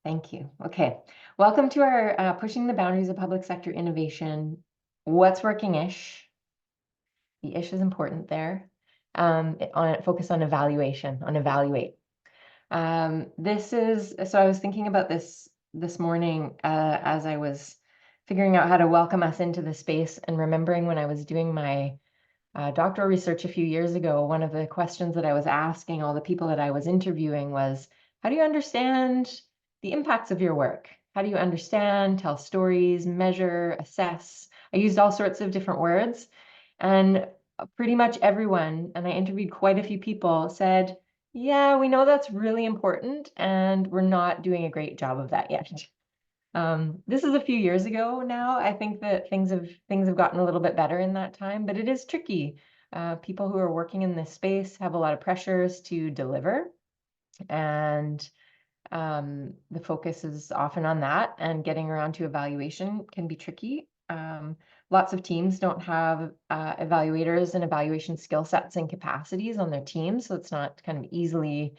Thank you. Okay, welcome to our Pushing the Boundaries of Public Sector Innovation. What's working-ish? The ish is important there. Focus on evaluation, on evaluate. So I was thinking about this morning as I was figuring out how to welcome us into the space, and remembering when I was doing my doctoral research a few years ago, one of the questions that I was asking all the people that I was interviewing was, how do you understand the impacts of your work? How do you understand, tell stories, measure, assess? I used all sorts of different words, and pretty much everyone, and I interviewed quite a few people, said, yeah, we know that's really important, and we're not doing a great job of that yet. This is a few years ago now. I think that things have gotten a little bit better in that time, but it is tricky. People who are working in this space have a lot of pressures to deliver, and the focus is often on that, and getting around to evaluation can be tricky. Lots of teams don't have evaluators and evaluation skill sets and capacities on their team, so it's not kind of easily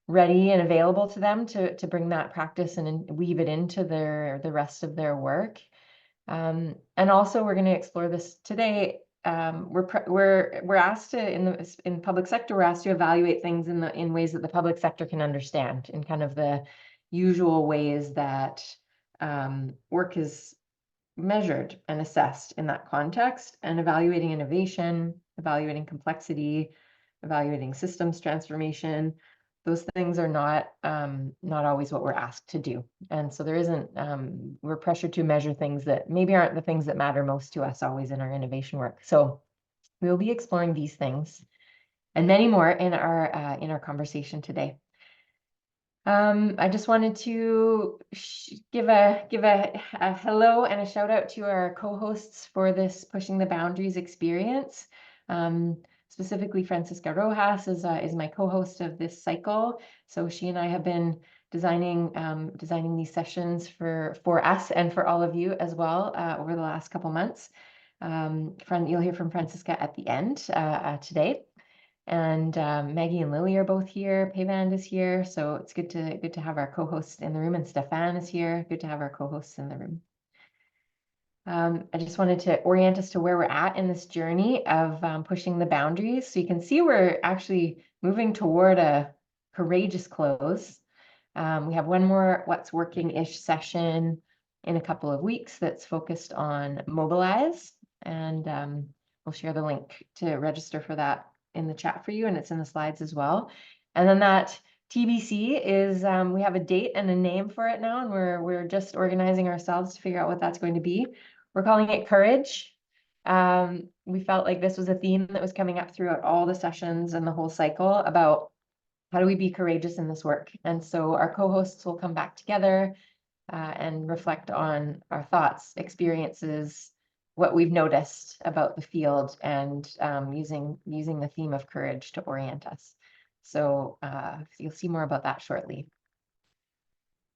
ready and available to them to bring that practice and weave it into the rest of their work. And also, we're going to explore this today. We're asked to in public sector, we're asked to evaluate things in ways that the public sector can understand, in kind of the usual ways that work is measured and assessed in that context, and evaluating innovation, evaluating complexity, evaluating systems transformation. Those things are not always what we're asked to do. And so there isn't, we're pressured to measure things that maybe aren't the things that matter most to us always in our innovation work. So we'll be exploring these things and many more in our conversation today. I just wanted to give a hello and a shout out to our co-hosts for this Pushing the Boundaries experience. Specifically, Francisca Rojas is my co-host of this cycle. So she and I have been designing these sessions for us and for all of you as well over the last couple months. You'll hear from Francisca at the end today. And Maggie and Lily are both here. Payvand is here, so it's good to have our co-hosts in the room, and Stefan is here. Good to have our co-hosts in the room. I just wanted to orient us to where we're at in this journey of pushing the boundaries. So you can see we're actually moving toward a courageous close. We have one more What's Working-ish session in a couple of weeks that's focused on mobilize, and we'll share the link to register for that in the chat for you, and it's in the slides as well. And then that TBC is, we have a date and a name for it now, and we're just organizing ourselves to figure out what that's going to be. We're calling it Courage. We felt like this was a theme that was coming up throughout all the sessions and the whole cycle about how do we be courageous in this work. And so our co-hosts will come back together and reflect on our thoughts, experiences, what we've noticed about the field, and using the theme of courage to orient us. So you'll see more about that shortly.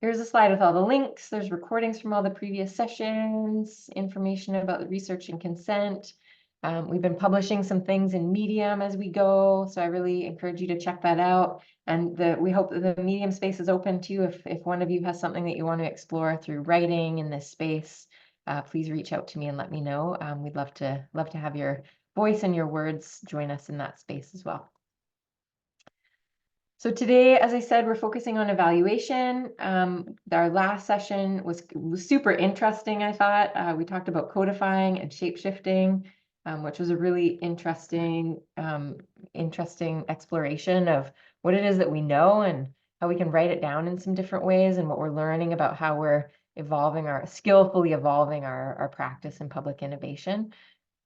Here's a slide with all the links. There's recordings from all the previous sessions, information about the research and consent. We've been publishing some things in Medium as we go, so I really encourage you to check that out. And we hope that the Medium space is open too. If one of you has something that you want to explore through writing in this space, please reach out to me and let me know. We'd love to have your voice and your words join us in that space as well. So today, as I said, we're focusing on evaluation. Our last session was super interesting, I thought. We talked about codifying and shape-shifting, which was a really interesting exploration of what it is that we know and how we can write it down in some different ways, and what we're learning about how we're skillfully evolving our practice in public innovation.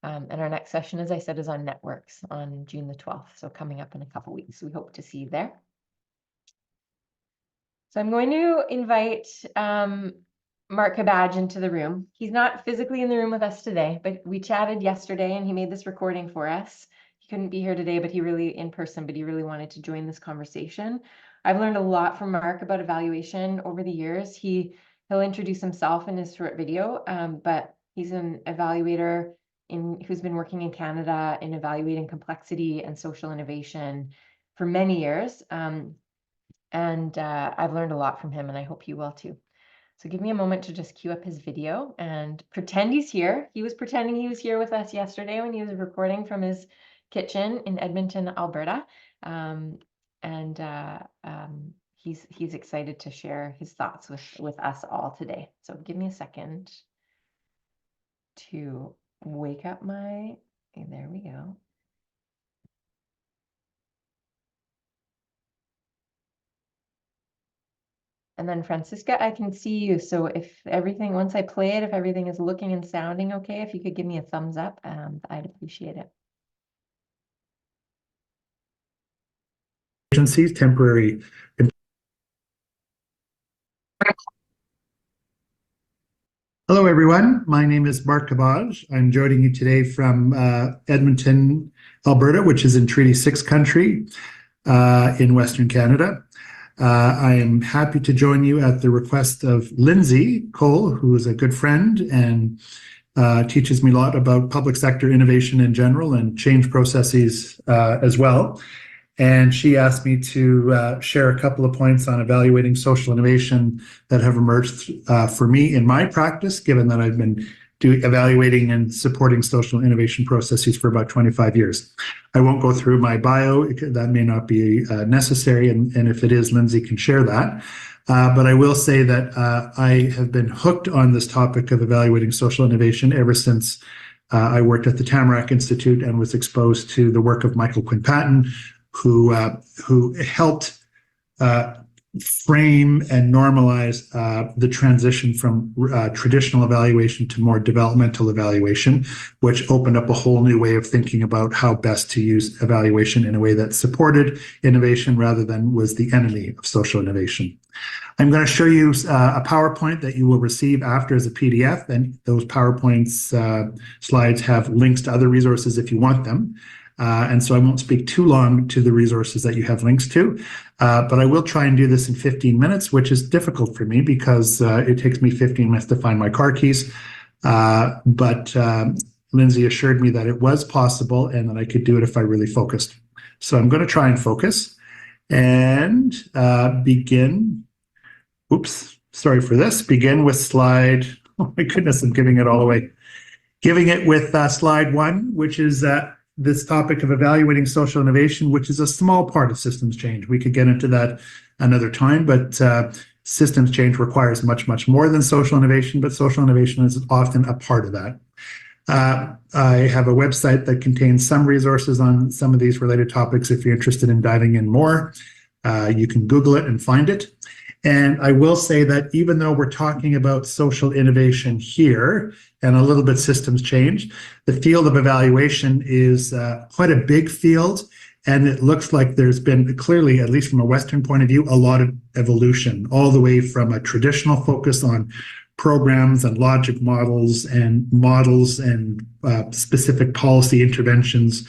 And our next session, as I said, is on networks on June the 12th. So coming up in a couple weeks, we hope to see you there. So I'm going to invite Mark Cabaj into the room. He's not physically in the room with us today, but we chatted yesterday and he made this recording for us. He couldn't be here today, but he really wanted to join this conversation. I've learned a lot from Mark about evaluation over the years. He'll introduce himself in his short video, but he's an evaluator who's been working in Canada in evaluating complexity and social innovation for many years. And I've learned a lot from him, and I hope you will too. So give me a moment to just cue up his video and pretend he's here. He was pretending he was here with us yesterday when he was recording from his kitchen in Edmonton, Alberta. He's excited to share his thoughts with us all today. So give me a second to wake up there we go. And then Francisca, I can see you. So if everything, once I play it, if everything is looking and sounding okay, if you could give me a thumbs up, I'd appreciate it. Agencies, temporary. Hello, everyone. My name is Mark Cabaj. I'm joining you today from Edmonton, Alberta, which is in Treaty 6 country in Western Canada. I am happy to join you at the request of Lindsay Cole, who is a good friend and teaches me a lot about public sector innovation in general and change processes as well. And she asked me to share a couple of points on evaluating social innovation that have emerged for me in my practice, given that I've been evaluating and supporting social innovation processes for about 25 years. I won't go through my bio. That may not be necessary, and if it is, Lindsay can share that. But I will say that I have been hooked on this topic of evaluating social innovation ever since I worked at the Tamarack Institute and was exposed to the work of Michael Quinn-Patton, who helped frame and normalize the transition from traditional evaluation to more developmental evaluation, which opened up a whole new way of thinking about how best to use evaluation in a way that supported innovation rather than was the enemy of social innovation. I'm going to show you a PowerPoint that you will receive after as a PDF, and those PowerPoint slides have links to other resources if you want them. And so I won't speak too long to the resources that you have links to, but I will try and do this in 15 minutes, which is difficult for me because it takes me 15 minutes to find my car keys. But Lindsay assured me that it was possible and that I could do it if I really focused. So I'm going to try and focus and begin. Oops, sorry for this. Begin with slide. Oh my goodness, I'm giving it all away. Giving it with slide 1, which is this topic of evaluating social innovation, which is a small part of systems change. We could get into that another time, but systems change requires much, much more than social innovation, but social innovation is often a part of that. I have a website that contains some resources on some of these related topics. If you're interested in diving in more, you can Google it and find it. And I will say that even though we're talking about social innovation here and a little bit systems change, the field of evaluation is quite a big field. And it looks like there's been clearly, at least from a Western point of view, a lot of evolution, all the way from a traditional focus on programs and logic models and specific policy interventions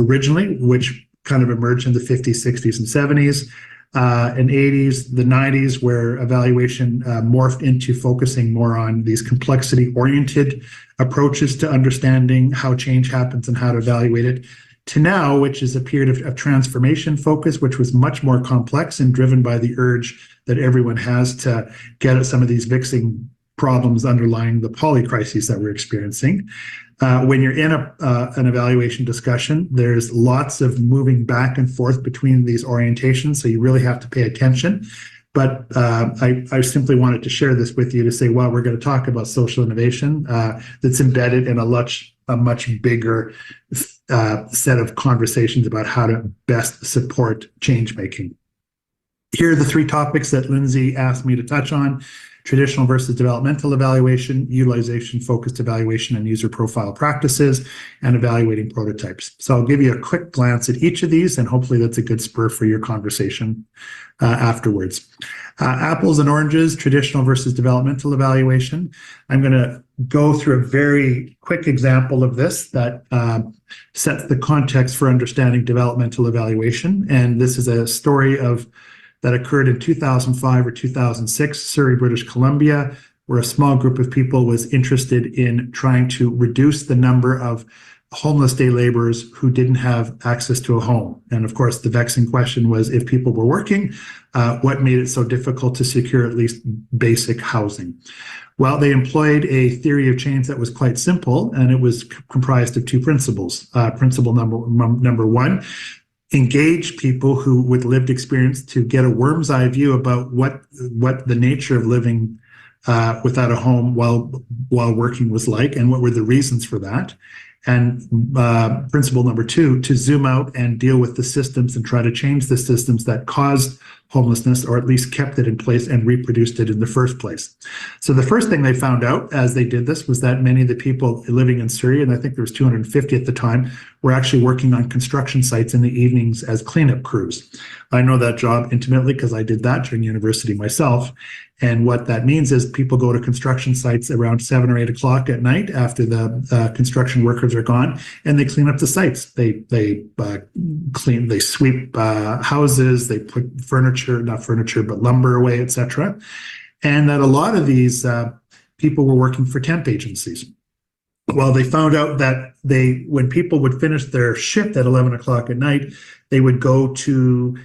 originally, which kind of emerged in the 50s, 60s, and 70s. In 80s, the 90s, where evaluation morphed into focusing more on these complexity-oriented approaches to understanding how change happens and how to evaluate it, to now, which is a period of transformation focus, which was much more complex and driven by the urge that everyone has to get at some of these vexing problems underlying the poly crises that we're experiencing. When you're in an evaluation discussion, there's lots of moving back and forth between these orientations, so you really have to pay attention. But I simply wanted to share this with you to say, well, we're going to talk about social innovation that's embedded in a much bigger set of conversations about how to best support change making. Here are the 3 topics that Lindsay asked me to touch on: traditional versus developmental evaluation, utilization-focused evaluation and user profile practices, and evaluating prototypes. So I'll give you a quick glance at each of these, and hopefully that's a good spur for your conversation afterwards. Apples and oranges, traditional versus developmental evaluation. I'm going to go through a very quick example of this that sets the context for understanding developmental evaluation. And this is a story that occurred in 2005 or 2006, Surrey, British Columbia, where a small group of people was interested in trying to reduce the number of homeless day laborers who didn't have access to a home. And of course, the vexing question was, if people were working, what made it so difficult to secure at least basic housing? Well, they employed a theory of change that was quite simple, and it was comprised of two principles. Principle number one, engage people who with lived experience to get a worm's eye view about what the nature of living without a home while working was like, and what were the reasons for that. And principle number two, to zoom out and deal with the systems and try to change the systems that caused homelessness, or at least kept it in place and reproduced it in the first place. So the first thing they found out as they did this was that many of the people living in Surrey, and I think there was 250 at the time, were actually working on construction sites in the evenings as cleanup crews. I know that job intimately because I did that during university myself. And what that means is people go to construction sites around 7 or 8 o'clock at night after the construction workers are gone, and they clean up the sites. They sweep houses, they put not furniture, but lumber away, etc. And that a lot of these people were working for temp agencies. Well, they found out that when people would finish their shift at 11 o'clock at night, they would go to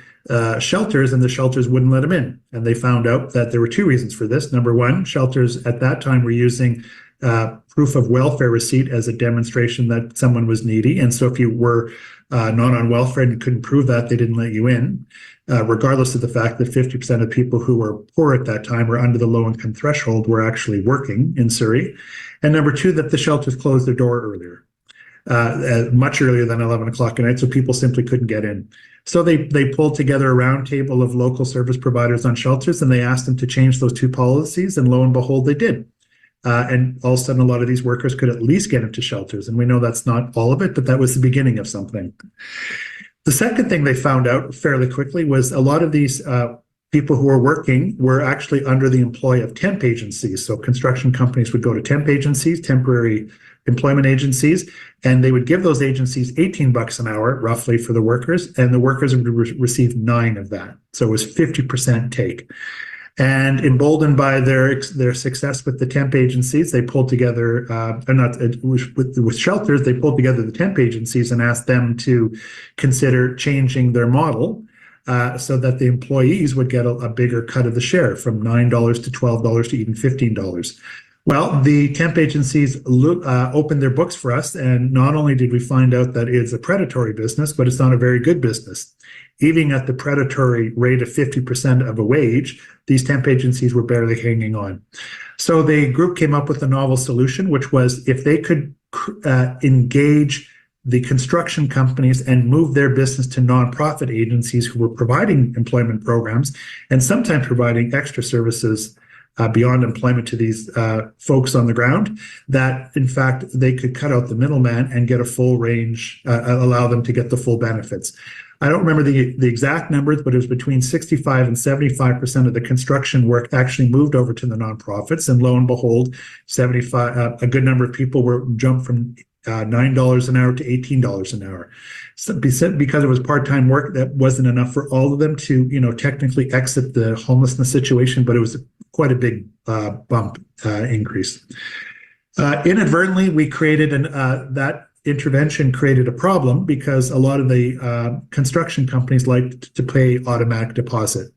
shelters, and the shelters wouldn't let them in. And they found out that there were two reasons for this. Number one, shelters at that time were using proof of welfare receipt as a demonstration that someone was needy. And so if you were not on welfare and you couldn't prove that, they didn't let you in, regardless of the fact that 50% of people who were poor at that time or under the low income threshold were actually working in Surrey. And number two, that the shelters closed their door earlier. Much earlier than 11 o'clock at night, so people simply couldn't get in. So they pulled together a roundtable of local service providers on shelters, and they asked them to change those two policies, and lo and behold, they did. And all of a sudden, a lot of these workers could at least get into shelters. And we know that's not all of it, but that was the beginning of something. The second thing they found out fairly quickly was a lot of these people who were working were actually under the employ of temp agencies. So construction companies would go to temp agencies, temporary employment agencies, and they would give those agencies $18 an hour roughly for the workers, and the workers would receive 9 of that. So it was 50% take. And emboldened by their success with the temp agencies, they pulled together, with shelters, they pulled together the temp agencies and asked them to consider changing their model so that the employees would get a bigger cut of the share, from $9 to $12 to even $15. Well, the temp agencies opened their books for us, and not only did we find out that it's a predatory business, but it's not a very good business. Even at the predatory rate of 50% of a wage, these temp agencies were barely hanging on. So the group came up with a novel solution, which was if they could engage the construction companies and move their business to nonprofit agencies who were providing employment programs and sometimes providing extra services beyond employment to these folks on the ground, that in fact they could cut out the middleman and get a full range, allow them to get the full benefits. I don't remember the exact numbers, but it was between 65 and 75% of the construction work actually moved over to the nonprofits. And lo and behold, a good number of people were jumped from $9 an hour to $18 an hour. So because it was part-time work, that wasn't enough for all of them to, technically exit the homelessness situation, but it was quite a big bump increase. Inadvertently, we created that intervention created a problem because a lot of the construction companies liked to pay automatic deposit.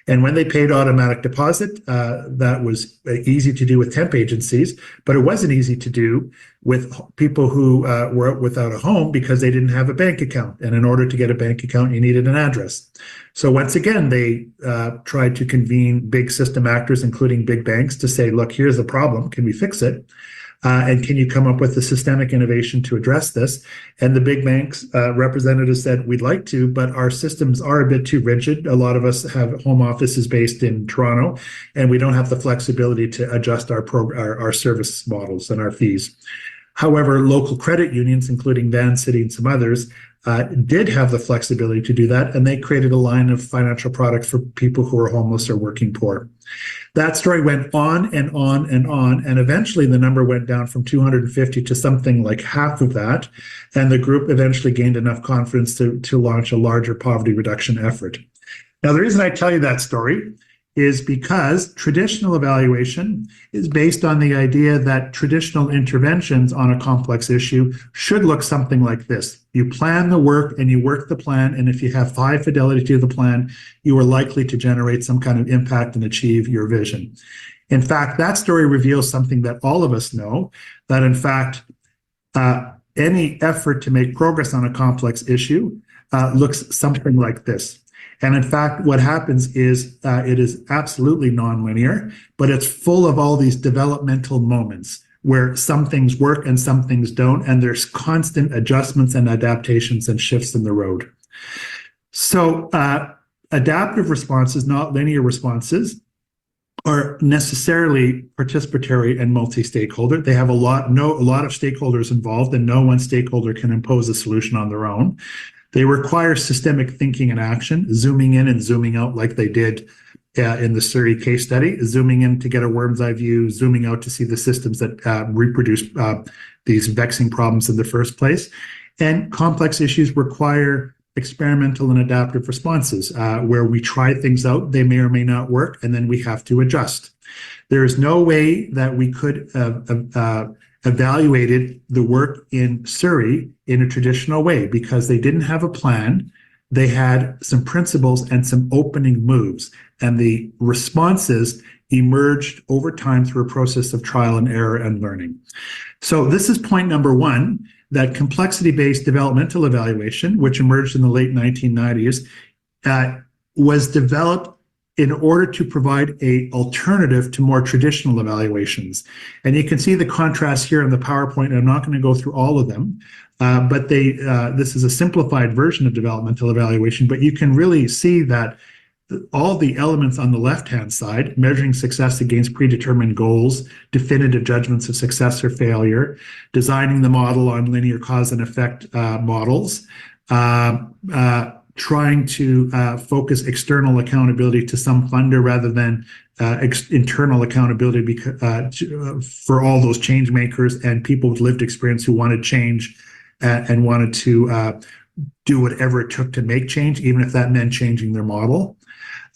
And when they paid automatic deposit, that was easy to do with temp agencies, but it wasn't easy to do with people who were without a home because they didn't have a bank account. And in order to get a bank account, you needed an address. So once again, they tried to convene big system actors, including big banks, to say, look, here's the problem. Can we fix it? And can you come up with a systemic innovation to address this? And the big banks representatives said, we'd like to, but our systems are a bit too rigid. A lot of us have home offices based in Toronto, and we don't have the flexibility to adjust our service models and our fees. However, local credit unions, including Van City and some others, did have the flexibility to do that, and they created a line of financial products for people who are homeless or working poor. That story went on and on and on, and eventually the number went down from 250 to something like half of that, and the group eventually gained enough confidence to launch a larger poverty reduction effort. Now, the reason I tell you that story is because traditional evaluation is based on the idea that traditional interventions on a complex issue should look something like this. You plan the work and you work the plan, and if you have high fidelity to the plan, you are likely to generate some kind of impact and achieve your vision. In fact, that story reveals something that all of us know, that in fact, any effort to make progress on a complex issue looks something like this. And in fact, what happens is it is absolutely nonlinear, but it's full of all these developmental moments where some things work and some things don't, and there's constant adjustments and adaptations and shifts in the road. So adaptive responses, not linear responses, are necessarily participatory and multi-stakeholder. They have a lot of stakeholders involved, and no one stakeholder can impose a solution on their own. They require systemic thinking and action, zooming in and zooming out like they did in the Surrey case study, zooming in to get a worm's eye view, zooming out to see the systems that reproduce these vexing problems in the first place. And complex issues require experimental and adaptive responses, where we try things out, they may or may not work, and then we have to adjust. There is no way that we could evaluated the work in Surrey in a traditional way, because they didn't have a plan. They had some principles and some opening moves, and the responses emerged over time through a process of trial and error and learning. So this is point number one, that complexity-based developmental evaluation, which emerged in the late 1990s, was developed in order to provide an alternative to more traditional evaluations. And you can see the contrast here in the PowerPoint, and I'm not going to go through all of them, but this is a simplified version of developmental evaluation, but you can really see that all the elements on the left-hand side, measuring success against predetermined goals, definitive judgments of success or failure, designing the model on linear cause and effect models, trying to focus external accountability to some funder rather than internal accountability for all those change makers and people with lived experience who wanted change and wanted to do whatever it took to make change, even if that meant changing their model.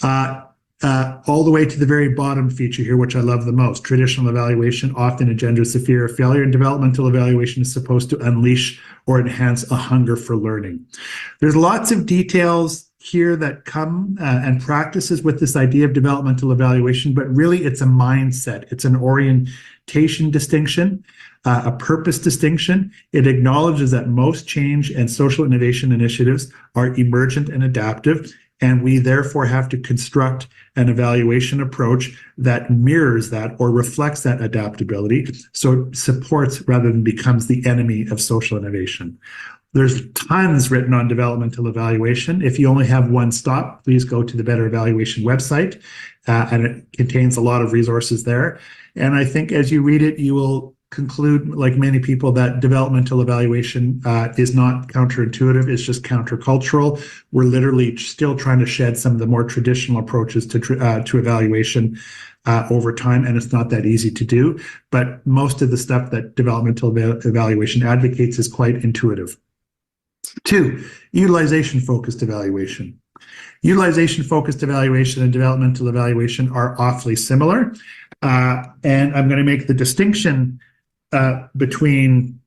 All the way to the very bottom feature here, which I love the most. Traditional evaluation often engenders the fear of failure, and developmental evaluation is supposed to unleash or enhance a hunger for learning. There's lots of details here that come and practices with this idea of developmental evaluation, but really it's a mindset. It's an orientation distinction, a purpose distinction. It acknowledges that most change and social innovation initiatives are emergent and adaptive, and we therefore have to construct an evaluation approach that mirrors that or reflects that adaptability, so it supports rather than becomes the enemy of social innovation. There's tons written on developmental evaluation. If you only have one stop, please go to the Better Evaluation website, and it contains a lot of resources there. And I think as you read it, you will conclude, like many people, that developmental evaluation is not counterintuitive, it's just countercultural. We're literally still trying to shed some of the more traditional approaches to evaluation over time, and it's not that easy to do. But most of the stuff that developmental evaluation advocates is quite intuitive. 2, utilization-focused evaluation. Utilization-focused evaluation and developmental evaluation are awfully similar. And I'm going to make the distinction between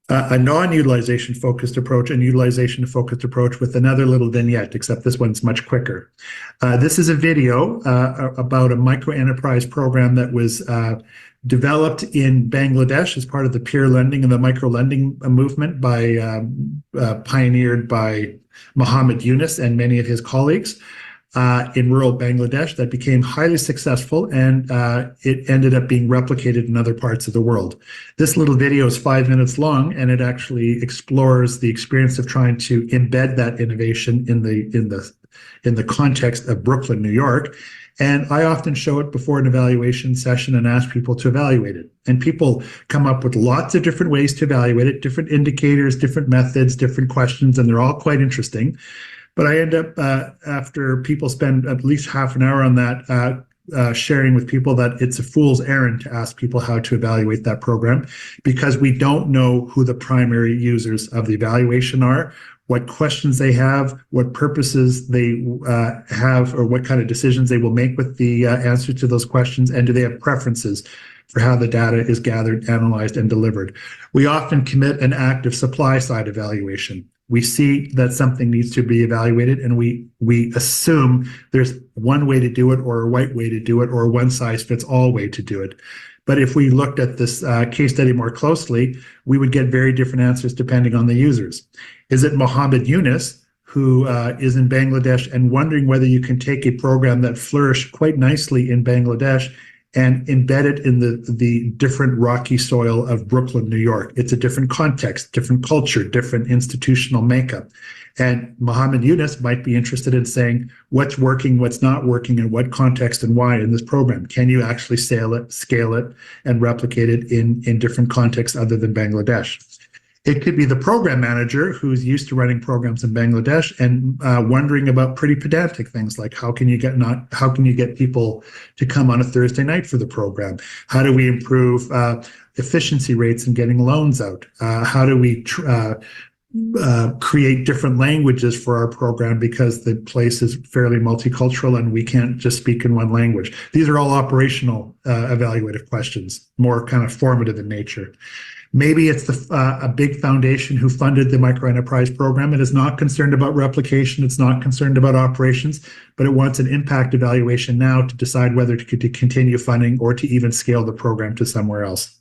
a non-utilization focused approach and utilization focused approach with another little vignette, except this one's much quicker. This is a video about a micro-enterprise program that was developed in Bangladesh as part of the peer lending and the micro-lending movement pioneered by Muhammad Yunus and many of his colleagues in rural Bangladesh, that became highly successful, and it ended up being replicated in other parts of the world. This little video is 5 minutes long, and it actually explores the experience of trying to embed that innovation in the context of Brooklyn, New York. And I often show it before an evaluation session and ask people to evaluate it. And people come up with lots of different ways to evaluate it, different indicators, different methods, different questions, and they're all quite interesting. But I end up, after people spend at least half an hour on that, sharing with people that it's a fool's errand to ask people how to evaluate that program, because we don't know who the primary users of the evaluation are, what questions they have, what purposes they have, or what kind of decisions they will make with the answer to those questions, and do they have preferences for how the data is gathered, analyzed, and delivered. We often commit an active supply side evaluation. We see that something needs to be evaluated, and we assume there's one way to do it, or a right way to do it, or a one-size-fits-all way to do it. But if we looked at this case study more closely, we would get very different answers depending on the users. Is it Mohammed Yunus, who is in Bangladesh and wondering whether you can take a program that flourished quite nicely in Bangladesh and embed it in the different rocky soil of Brooklyn, New York? It's a different context, different culture, different institutional makeup. And Mohammed Yunus might be interested in saying what's working, what's not working, and what context and why in this program. Can you actually scale it, and replicate it in different contexts other than Bangladesh? It could be the program manager who's used to running programs in Bangladesh and wondering about pretty pedantic things like how can you get people to come on a Thursday night for the program? How do we improve efficiency rates in getting loans out? How do we create different languages for our program because the place is fairly multicultural and we can't just speak in one language? These are all operational evaluative questions, more kind of formative in nature. Maybe it's a big foundation who funded the microenterprise program. It is not concerned about replication. It's not concerned about operations, but it wants an impact evaluation now to decide whether to continue funding or to even scale the program to somewhere else.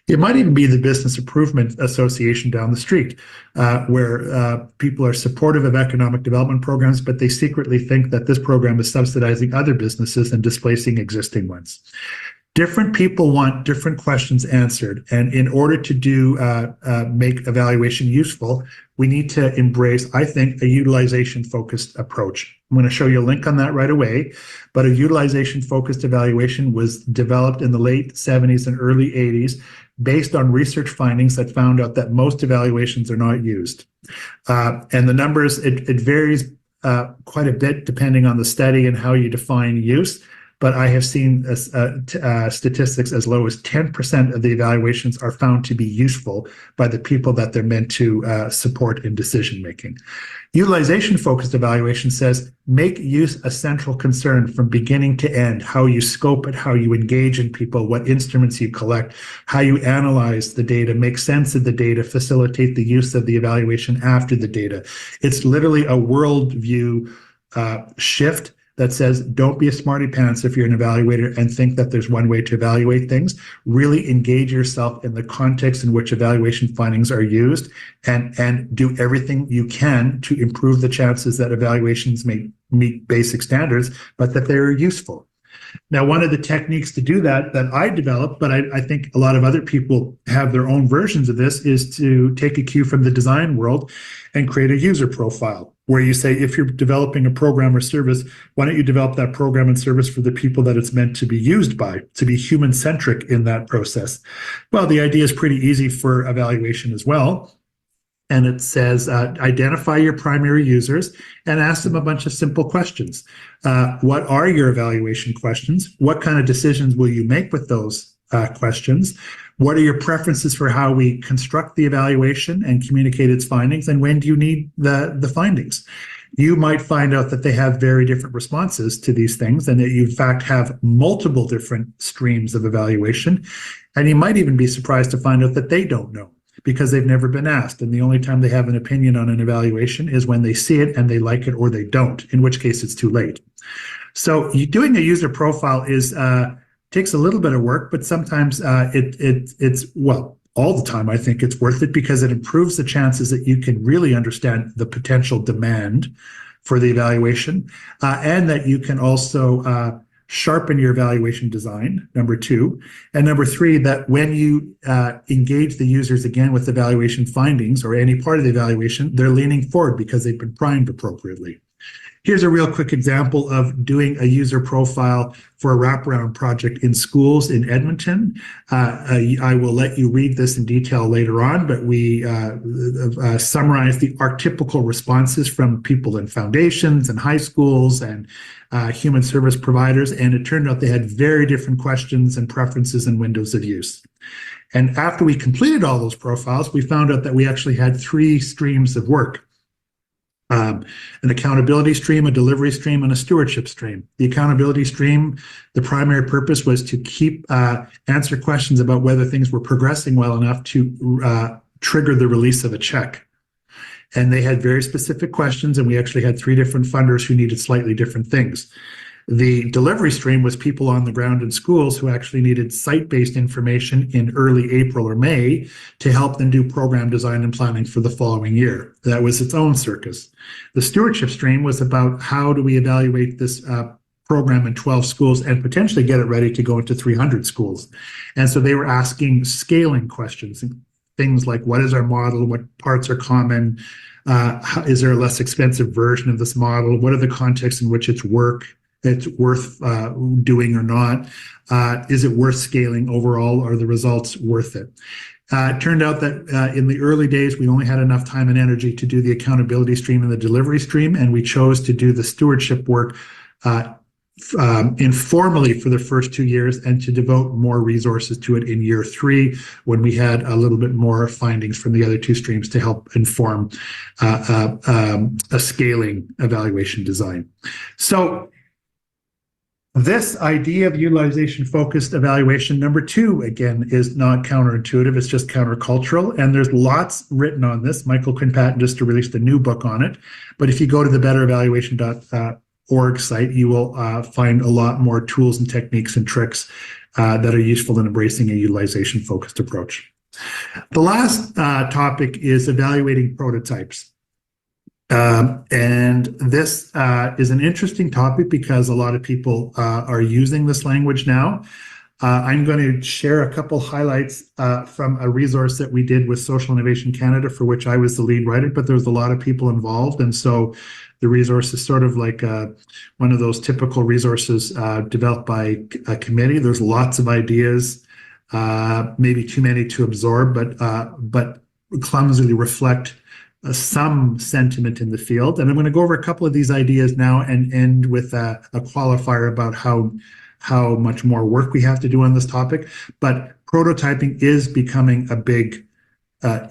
It might even be the Business Improvement Association down the street, where people are supportive of economic development programs, but they secretly think that this program is subsidizing other businesses and displacing existing ones. Different people want different questions answered, and in order to make evaluation useful, we need to embrace, I think, a utilization-focused approach. I'm going to show you a link on that right away, but a utilization-focused evaluation was developed in the late 70s and early 80s based on research findings that found out that most evaluations are not used. And the numbers, it varies quite a bit depending on the study and how you define use. But I have seen statistics as low as 10% of the evaluations are found to be useful by the people that they're meant to support in decision-making. Utilization-focused evaluation says, make use a central concern from beginning to end, how you scope it, how you engage in people, what instruments you collect, how you analyze the data, make sense of the data, facilitate the use of the evaluation after the data. It's literally a worldview shift that says, don't be a smarty pants if you're an evaluator and think that there's one way to evaluate things. Really engage yourself in the context in which evaluation findings are used and do everything you can to improve the chances that evaluations may meet basic standards, but that they're useful. Now, one of the techniques to do that I developed, but I think a lot of other people have their own versions of this, is to take a cue from the design world and create a user profile, where you say, if you're developing a program or service, why don't you develop that program and service for the people that it's meant to be used by, to be human-centric in that process? Well, the idea is pretty easy for evaluation as well. And it says, identify your primary users and ask them a bunch of simple questions. What are your evaluation questions? What kind of decisions will you make with those questions? What are your preferences for how we construct the evaluation and communicate its findings? And when do you need the findings? You might find out that they have very different responses to these things, and that you, in fact, have multiple different streams of evaluation. And you might even be surprised to find out that they don't know, because they've never been asked. And the only time they have an opinion on an evaluation is when they see it and they like it or they don't, in which case it's too late. So doing a user profile takes a little bit of work, but sometimes it's, well, all the time, I think it's worth it, because it improves the chances that you can really understand the potential demand for the evaluation, and that you can also sharpen your evaluation design, number two. And number three, that when you engage the users again with evaluation findings or any part of the evaluation, they're leaning forward because they've been primed appropriately. Here's a real quick example of doing a user profile for a wraparound project in schools in Edmonton. I will let you read this in detail later on, but we summarize the archetypical responses from people in foundations and high schools and human service providers, and it turned out they had very different questions and preferences and windows of use. And after we completed all those profiles, we found out that we actually had three streams of work. an accountability stream, a delivery stream, and a stewardship stream. The accountability stream, the primary purpose was to answer questions about whether things were progressing well enough to trigger the release of a check. And they had very specific questions, and we actually had 3 different funders who needed slightly different things. The delivery stream was people on the ground in schools who actually needed site-based information in early April or May to help them do program design and planning for the following year. That was its own circus. The stewardship stream was about how do we evaluate this program in 12 schools and potentially get it ready to go into 300 schools. And so they were asking scaling questions, things like what is our model, what parts are common, is there a less expensive version of this model, what are the contexts in which it's worth doing or not? Is it worth scaling overall? Are the results worth it? It turned out that in the early days, we only had enough time and energy to do the accountability stream and the delivery stream, and we chose to do the stewardship work informally for the first 2 years and to devote more resources to it in year 3 when we had a little bit more findings from the other 2 streams to help inform a scaling evaluation design. So this idea of utilization-focused evaluation, number 2, again, is not counterintuitive. It's just countercultural. And there's lots written on this. Michael Quinn-Patton just released a new book on it. But if you go to the betterevaluation.org site, you will find a lot more tools and techniques and tricks that are useful in embracing a utilization-focused approach. The last topic is evaluating prototypes. And this is an interesting topic because a lot of people are using this language now. I'm going to share a couple highlights from a resource that we did with Social Innovation Canada, for which I was the lead writer, but there's a lot of people involved. And so the resource is sort of like one of those typical resources developed by a committee. There's lots of ideas, maybe too many to absorb, but clumsily reflect some sentiment in the field. And I'm going to go over a couple of these ideas now and end with a qualifier about how much more work we have to do on this topic. But prototyping is becoming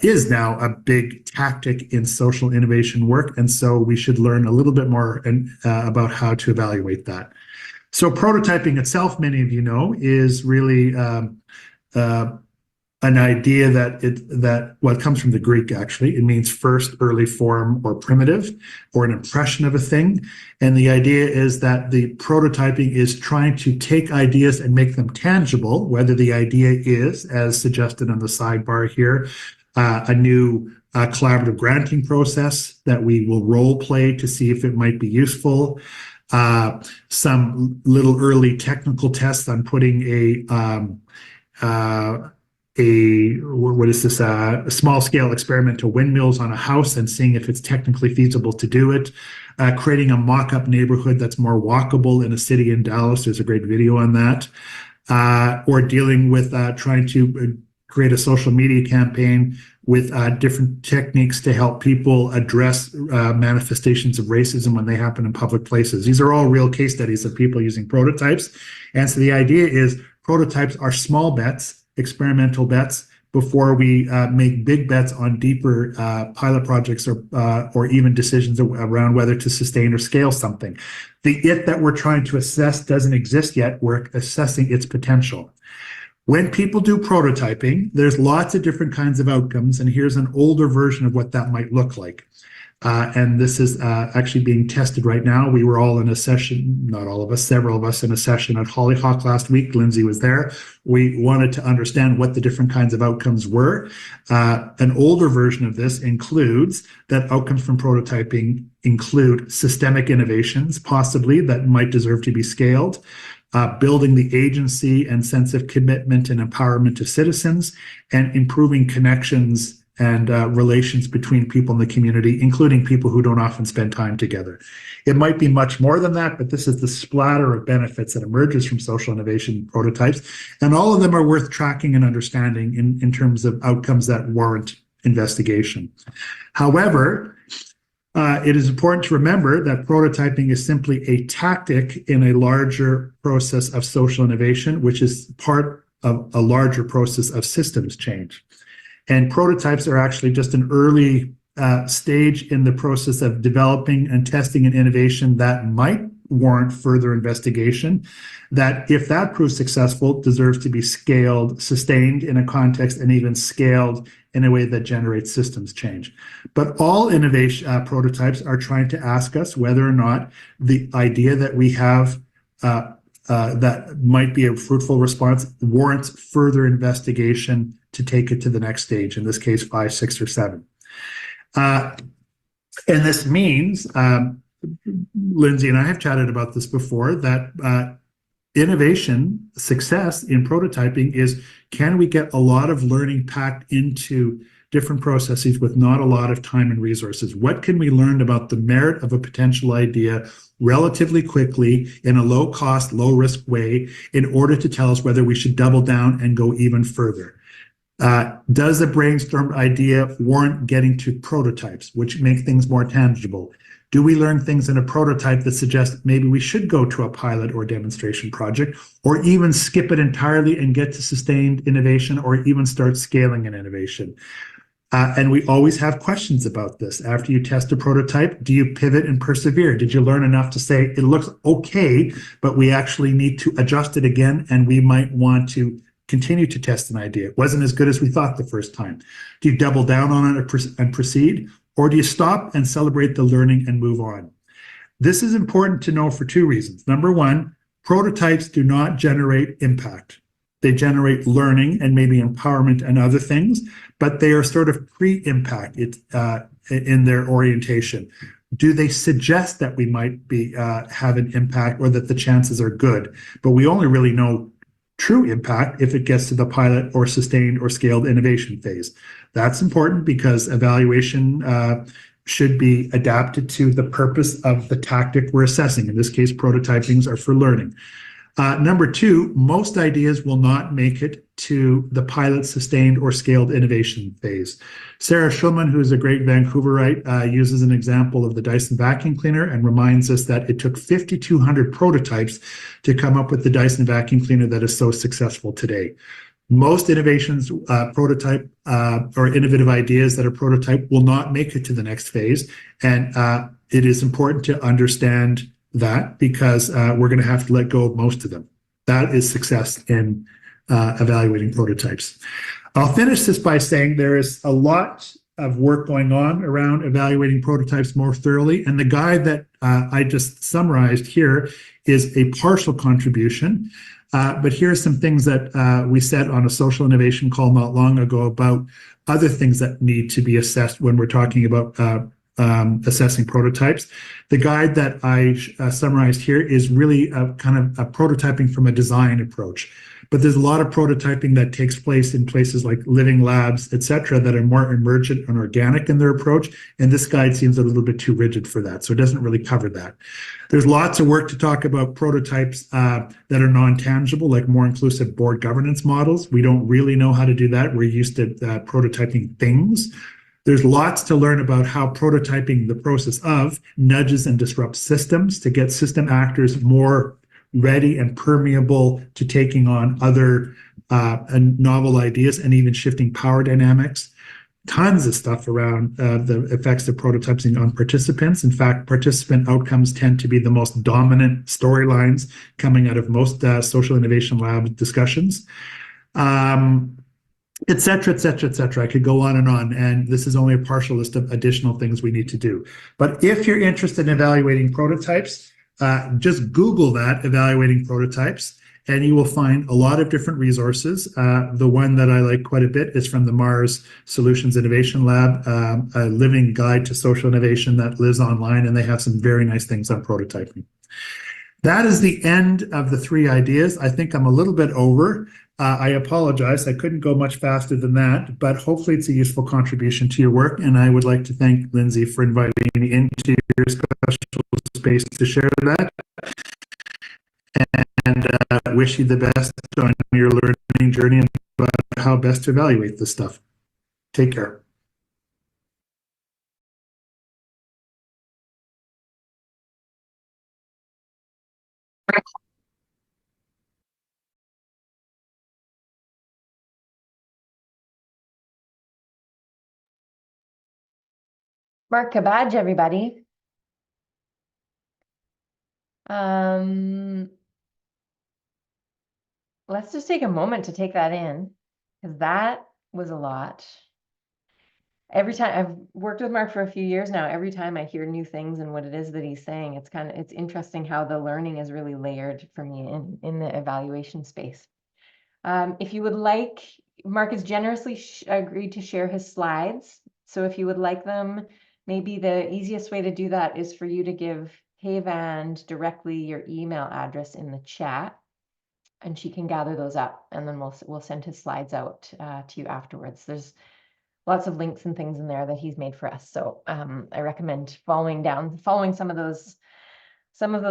is now a big tactic in social innovation work. And so we should learn a little bit more about how to evaluate that. So prototyping itself, many of you know, is really an idea that comes from the Greek, actually. It means first, early form, or primitive, or an impression of a thing. And the idea is that the prototyping is trying to take ideas and make them tangible, whether the idea is, as suggested on the sidebar here, a new collaborative granting process that we will role play to see if it might be useful, some little early technical tests on putting a small scale experimental windmills on a house and seeing if it's technically feasible to do it, creating a mock-up neighborhood that's more walkable in a city in Dallas. There's a great video on that. Or dealing with trying to create a social media campaign with different techniques to help people address manifestations of racism when they happen in public places. These are all real case studies of people using prototypes. And so the idea is prototypes are small bets, experimental bets, before we make big bets on deeper pilot projects or even decisions around whether to sustain or scale something. The it that we're trying to assess doesn't exist yet. We're assessing its potential. When people do prototyping, there's lots of different kinds of outcomes, and here's an older version of what that might look like. And this is actually being tested right now. We were all in a session, not all of us, several of us in a session at Hollyhock last week. Lindsay was there. We wanted to understand what the different kinds of outcomes were. An older version of this includes that outcomes from prototyping include systemic innovations, possibly, that might deserve to be scaled. Building the agency and sense of commitment and empowerment of citizens, and improving connections and relations between people in the community, including people who don't often spend time together. It might be much more than that, but this is the splatter of benefits that emerges from social innovation prototypes. And all of them are worth tracking and understanding in terms of outcomes that warrant investigation. However, it is important to remember that prototyping is simply a tactic in a larger process of social innovation, which is part of a larger process of systems change. And prototypes are actually just an early stage in the process of developing and testing an innovation that might warrant further investigation, that if that proves successful, deserves to be scaled, sustained in a context, and even scaled in a way that generates systems change. But all innovation prototypes are trying to ask us whether or not the idea that we have that might be a fruitful response warrants further investigation to take it to the next stage, in this case, 5, 6, or 7. And this means, Lindsay and I have chatted about this before, that innovation success in prototyping is, can we get a lot of learning packed into different processes with not a lot of time and resources? What can we learn about the merit of a potential idea relatively quickly in a low cost, low risk way in order to tell us whether we should double down and go even further? Does the brainstormed idea warrant getting to prototypes, which make things more tangible? Do we learn things in a prototype that suggest maybe we should go to a pilot or demonstration project, or even skip it entirely and get to sustained innovation, or even start scaling an innovation? And we always have questions about this. After you test a prototype, do you pivot and persevere? Did you learn enough to say, it looks okay, but we actually need to adjust it again, and we might want to continue to test an idea? It wasn't as good as we thought the first time. Do you double down on it and proceed? Or do you stop and celebrate the learning and move on? This is important to know for 2 reasons. Number one, prototypes do not generate impact. They generate learning and maybe empowerment and other things, but they are sort of pre-impact in their orientation. Do they suggest that we might have an impact, or that the chances are good? But we only really know true impact if it gets to the pilot or sustained or scaled innovation phase. That's important because evaluation should be adapted to the purpose of the tactic we're assessing. In this case, prototypings are for learning. Number 2, most ideas will not make it to the pilot, sustained, or scaled innovation phase. Sarah Schulman, who is a great Vancouverite, uses an example of the Dyson vacuum cleaner and reminds us that it took 5,200 prototypes to come up with the Dyson vacuum cleaner that is so successful today. Most innovations, prototype or innovative ideas that are prototype will not make it to the next phase. And it is important to understand that, because we're going to have to let go of most of them. That is success in evaluating prototypes. I'll finish this by saying there is a lot of work going on around evaluating prototypes more thoroughly. And the guide that I just summarized here is a partial contribution. But here are some things that we said on a social innovation call not long ago about other things that need to be assessed when we're talking about assessing prototypes. The guide that I summarized here is really a kind of a prototyping from a design approach. But there's a lot of prototyping that takes place in places like living labs, et cetera, that are more emergent and organic in their approach. And this guide seems a little bit too rigid for that. So it doesn't really cover that. There's lots of work to talk about prototypes that are non-tangible, like more inclusive board governance models. We don't really know how to do that. We're used to prototyping things. There's lots to learn about how prototyping, the process of, nudges and disrupts systems to get system actors more ready and permeable to taking on other and novel ideas, and even shifting power dynamics. Tons of stuff around the effects of prototyping on participants. In fact, participant outcomes tend to be the most dominant storylines coming out of most social innovation lab discussions. Et cetera, et cetera, et cetera. I could go on, and this is only a partial list of additional things we need to do. But if you're interested in evaluating prototypes, just Google that, evaluating prototypes, and you will find a lot of different resources. The one that I like quite a bit is from the Mars Solutions Innovation Lab, a living guide to social innovation that lives online, and they have some very nice things on prototyping. That is the end of the 3 ideas. I think I'm a little bit over. I apologize. I couldn't go much faster than that, but hopefully it's a useful contribution to your work. And I would like to thank Lindsay for inviting me into your special space to share that. And wish you the best on your learning journey and about how best to evaluate this stuff. Take care. Mark Cabaj, everybody. Let's just take a moment to take that in, because that was a lot. Every time I've worked with Mark for a few years now, every time I hear new things and what it is that he's saying, it's interesting how the learning is really layered for me in the evaluation space. If you would like, Mark has generously agreed to share his slides. So if you would like them, maybe the easiest way to do that is for you to give Hayvand directly your email address in the chat, and she can gather those up, and then we'll send his slides out to you afterwards. There's lots of links and things in there that he's made for us. So I recommend following some of those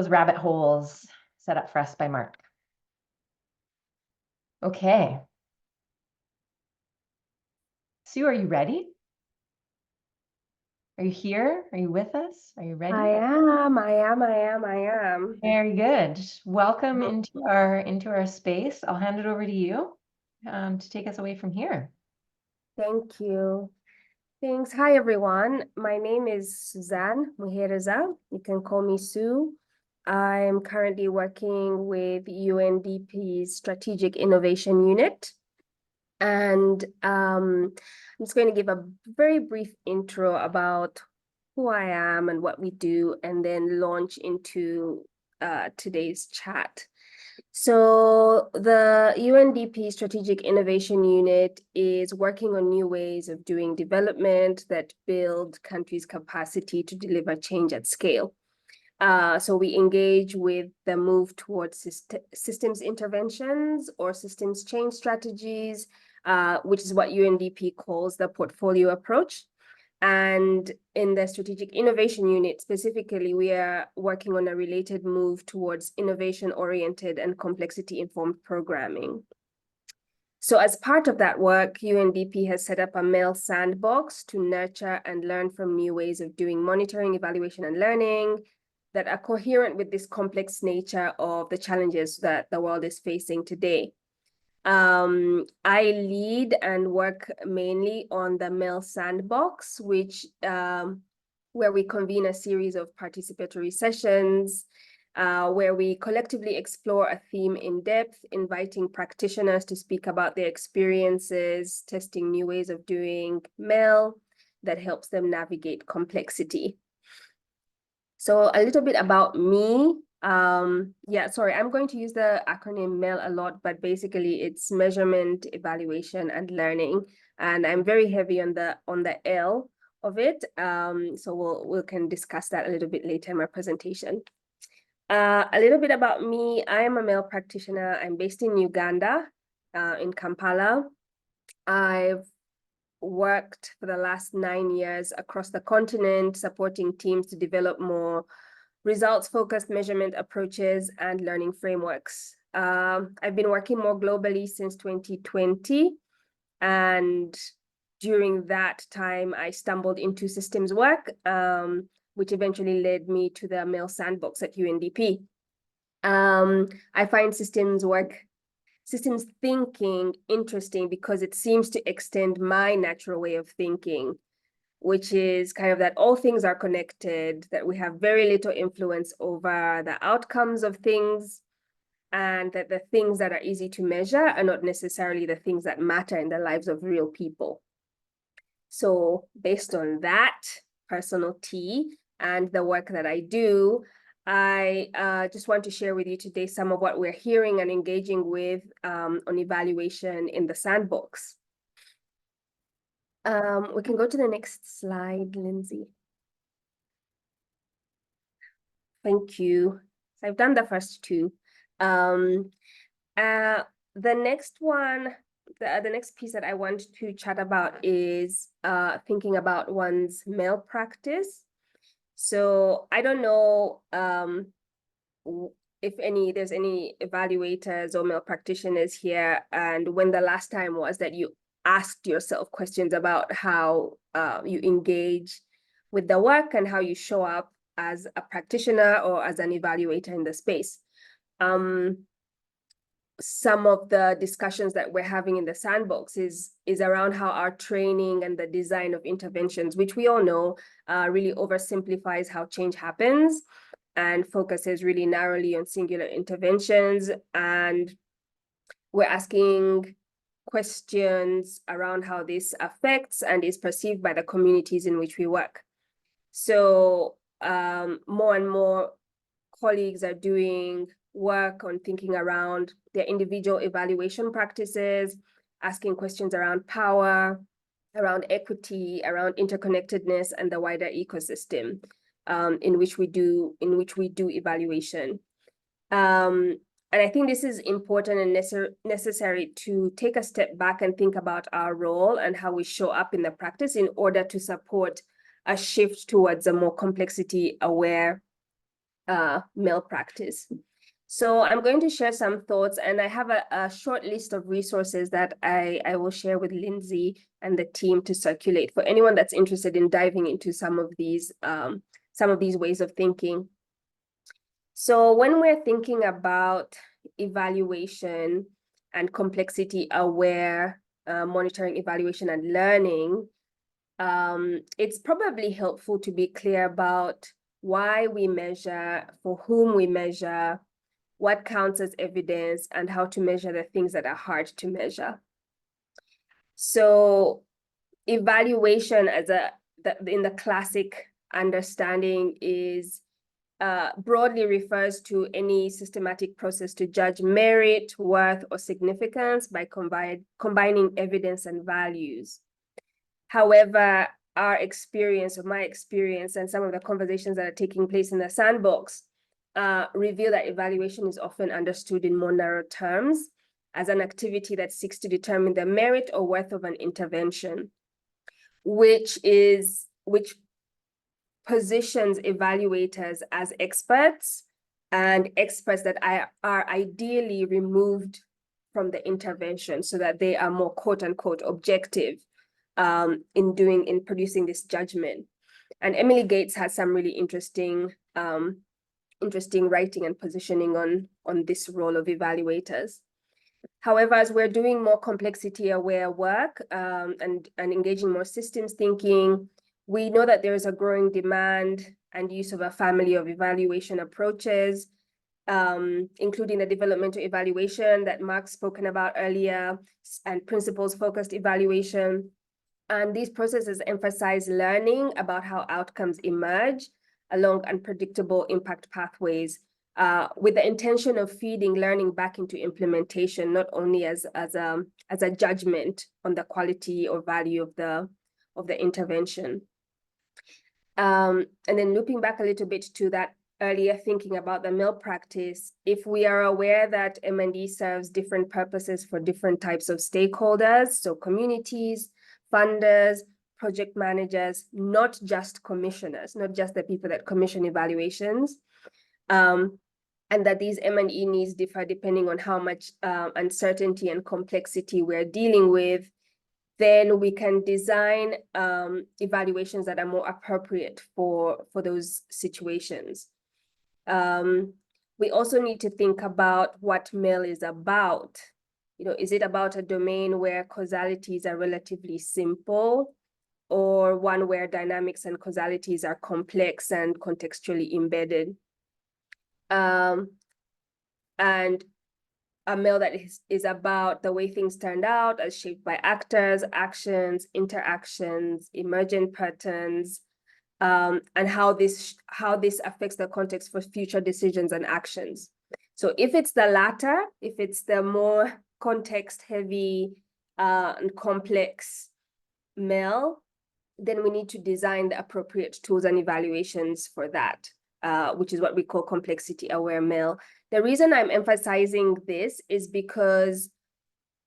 rabbit holes set up for us by Mark. Okay. Sue, are you ready? Are you here? Are you with us? Are you ready? I am. Very good. Welcome into our space. I'll hand it over to you to take us away from here. Thank you. Thanks. Hi, everyone. My name is Suzane Muhereza. You can call me Sue. I'm currently working with UNDP's Strategic Innovation Unit. And I'm just going to give a very brief intro about who I am and what we do, and then launch into today's chat. So the UNDP Strategic Innovation Unit is working on new ways of doing development that build countries' capacity to deliver change at scale. So we engage with the move towards systems interventions or systems change strategies, which is what UNDP calls the portfolio approach. And in the Strategic Innovation Unit specifically, we are working on a related move towards innovation-oriented and complexity-informed programming. So as part of that work, UNDP has set up a MEL sandbox to nurture and learn from new ways of doing monitoring, evaluation, and learning that are coherent with this complex nature of the challenges that the world is facing today. I lead and work mainly on the MEL sandbox, which where we convene a series of participatory sessions where we collectively explore a theme in depth, inviting practitioners to speak about their experiences, testing new ways of doing MEL that helps them navigate complexity. So a little bit about me. Sorry, I'm going to use the acronym MEL a lot, but basically it's measurement, evaluation, and learning. And I'm very heavy on the L of it. So we can discuss that a little bit later in my presentation. A little bit about me. I am a MEL practitioner. I'm based in Uganda, in Kampala. I've worked for the last 9 years across the continent, supporting teams to develop more results-focused measurement approaches and learning frameworks. I've been working more globally since 2020, and during that time, I stumbled into systems work, which eventually led me to the MEL sandbox at UNDP. I find systems thinking interesting because it seems to extend my natural way of thinking, which is kind of that all things are connected, that we have very little influence over the outcomes of things, and that the things that are easy to measure are not necessarily the things that matter in the lives of real people. So based on that personal T and the work that I do, I just want to share with you today some of what we're hearing and engaging with on evaluation in the sandbox. We can go to the next slide, Lindsay. Thank you. So I've done the first two. The next one, the next piece that I want to chat about is thinking about one's MEL practice. So I don't know if there's any evaluators or MEL practitioners here, and when the last time was that you asked yourself questions about how you engage with the work and how you show up as a practitioner or as an evaluator in the space. some of the discussions that we're having in the sandbox is around how our training and the design of interventions, which we all know really oversimplifies how change happens and focuses really narrowly on singular interventions. And we're asking questions around how this affects and is perceived by the communities in which we work. So more and more colleagues are doing work on thinking around their individual evaluation practices, asking questions around power, around equity, around interconnectedness, and the wider ecosystem in which we do evaluation. And I think this is important and necessary to take a step back and think about our role and how we show up in the practice in order to support a shift towards a more complexity-aware male practice. So I'm going to share some thoughts, and I have a short list of resources that I will share with Lindsay and the team to circulate for anyone that's interested in diving into some of these ways of thinking. So when we're thinking about evaluation and complexity-aware monitoring, evaluation, and learning, it's probably helpful to be clear about why we measure, for whom we measure, what counts as evidence, and how to measure the things that are hard to measure. So evaluation in the classic understanding is broadly refers to any systematic process to judge merit, worth, or significance by combining evidence and values. However, our experience, or my experience, and some of the conversations that are taking place in the sandbox reveal that evaluation is often understood in more narrow terms as an activity that seeks to determine the merit or worth of an intervention, which positions evaluators as experts, and experts that are ideally removed from the intervention so that they are more quote unquote objective in producing this judgment. And Emily Gates has some really interesting writing and positioning on this role of evaluators. However, as we're doing more complexity-aware work and engaging more systems thinking, we know that there is a growing demand and use of a family of evaluation approaches, including the developmental evaluation that Mark's spoken about earlier, and principles-focused evaluation. And these processes emphasize learning about how outcomes emerge along unpredictable impact pathways, with the intention of feeding learning back into implementation, not only as a judgment on the quality or value of the intervention. And then looping back a little bit to that earlier thinking about the male practice, if we are aware that M&E serves different purposes for different types of stakeholders, so communities, funders, project managers, not just commissioners, not just the people that commission evaluations, and that these M&E needs differ depending on how much uncertainty and complexity we're dealing with, then we can design evaluations that are more appropriate for those situations. We also need to think about what MEL is about. Is it about a domain where causalities are relatively simple, or one where dynamics and causalities are complex and contextually embedded? And a MEL that is about the way things turned out as shaped by actors, actions, interactions, emergent patterns, and how this affects the context for future decisions and actions. So if it's the latter, if it's the more context-heavy and complex MEL, then we need to design the appropriate tools and evaluations for that, which is what we call complexity-aware MEL. The reason I'm emphasizing this is because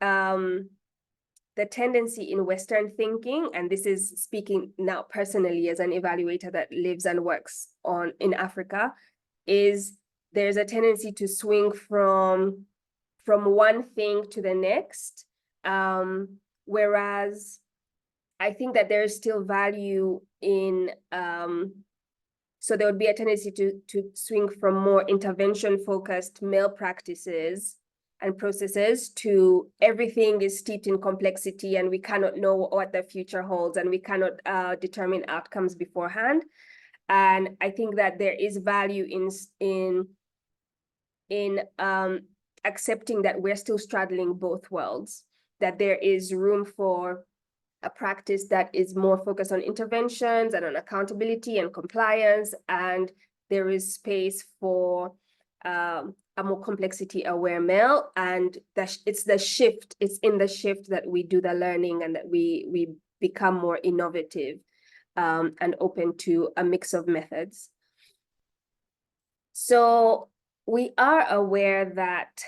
the tendency in Western thinking, and this is speaking now personally as an evaluator that lives and works in Africa, is there's a tendency to swing from one thing to the next, whereas I think that there is still value in, so there would be a tendency to swing from more intervention-focused male practices and processes to everything is steeped in complexity and we cannot know what the future holds and we cannot determine outcomes beforehand. And I think that there is value in accepting that we're still straddling both worlds, that there is room for a practice that is more focused on interventions and on accountability and compliance, and there is space for a more complexity-aware male, and it's in the shift that we do the learning and that we become more innovative and open to a mix of methods. So we are aware that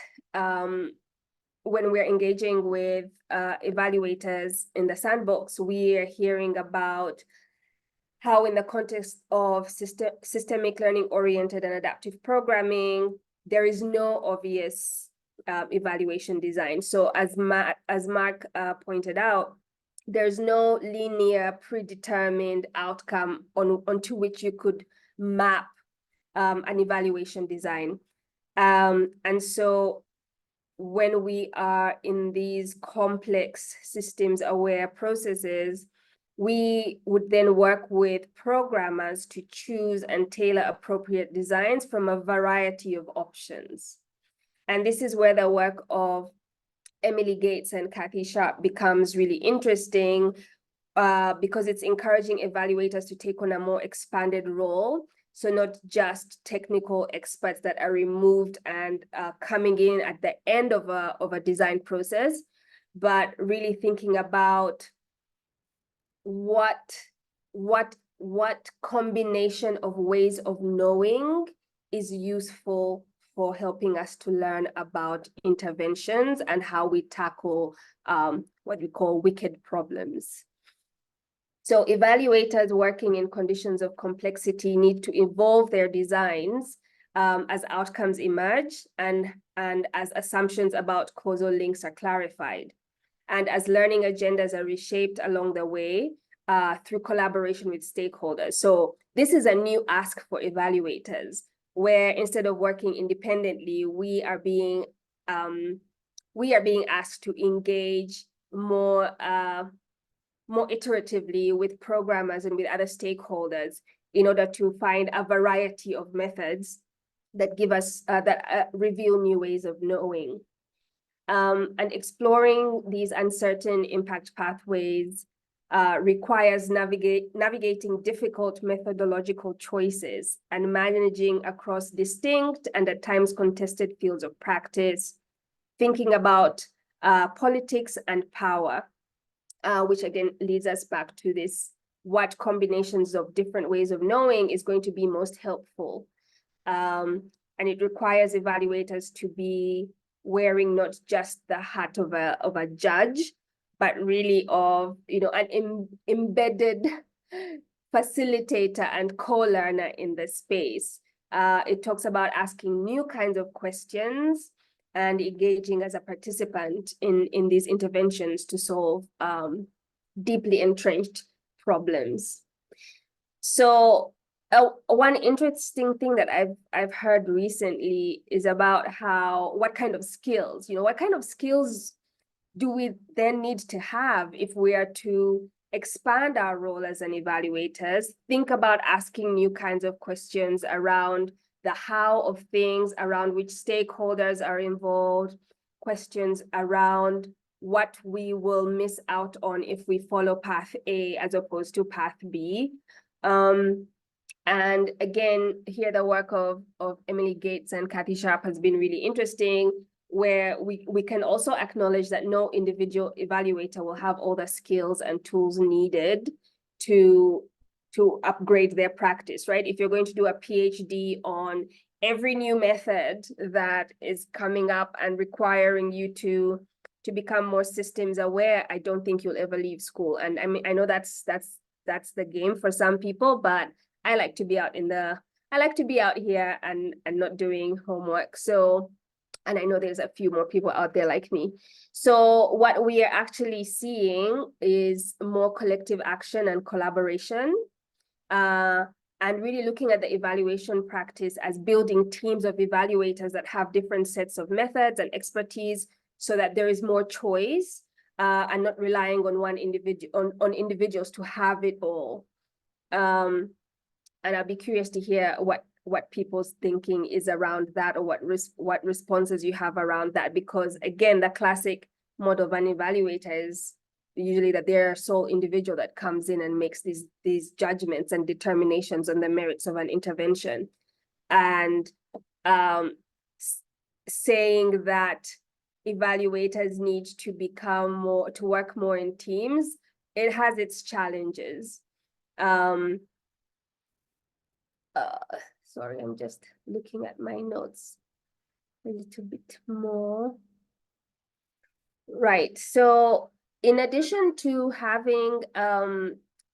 when we're engaging with evaluators in the sandbox, we are hearing about how in the context of systemic learning-oriented and adaptive programming, there is no obvious evaluation design. So as Mark pointed out, there's no linear predetermined outcome onto which you could map an evaluation design. And so when we are in these complex systems-aware processes, we would then work with programmers to choose and tailor appropriate designs from a variety of options. And this is where the work of Emily Gates and Kathy Sharp becomes really interesting because it's encouraging evaluators to take on a more expanded role. So not just technical experts that are removed and coming in at the end of a design process, but really thinking about what combination of ways of knowing is useful for helping us to learn about interventions and how we tackle what we call wicked problems. So evaluators working in conditions of complexity need to evolve their designs as outcomes emerge and as assumptions about causal links are clarified, and as learning agendas are reshaped along the way through collaboration with stakeholders. So this is a new ask for evaluators, where instead of working independently, we are being asked to engage more iteratively with programmers and with other stakeholders in order to find a variety of methods that give us that reveal new ways of knowing. And exploring these uncertain impact pathways requires navigating difficult methodological choices and managing across distinct and at times contested fields of practice, thinking about politics and power, which again leads us back to this, what combinations of different ways of knowing is going to be most helpful. And it requires evaluators to be wearing not just the hat of a judge, but really of an embedded facilitator and co-learner in the space. It talks about asking new kinds of questions and engaging as a participant in these interventions to solve deeply entrenched problems. So one interesting thing that I've heard recently is about what kind of skills do we then need to have if we are to expand our role as an evaluators, think about asking new kinds of questions around the how of things, around which stakeholders are involved, questions around what we will miss out on if we follow path A as opposed to path B. And again, here the work of Emily Gates and Kathy Sharp has been really interesting, where we can also acknowledge that no individual evaluator will have all the skills and tools needed to upgrade their practice, right? If you're going to do a PhD on every new method that is coming up and requiring you to become more systems aware, I don't think you'll ever leave school. And I mean, I know that's the game for some people, but I like to be out here and not doing homework. So, and I know there's a few more people out there like me. So what we are actually seeing is more collective action and collaboration. And and really looking at the evaluation practice as building teams of evaluators that have different sets of methods and expertise so that there is more choice and not relying on one individual on individuals to have it all. And I'll be curious to hear what people's thinking is around that, or what responses you have around that, because again, the classic model of an evaluator is usually that they're a sole individual that comes in and makes these judgments and determinations on the merits of an intervention. And saying that evaluators need to work more in teams, it has its challenges. Sorry, I'm just looking at my notes a little bit more. Right, so in addition to having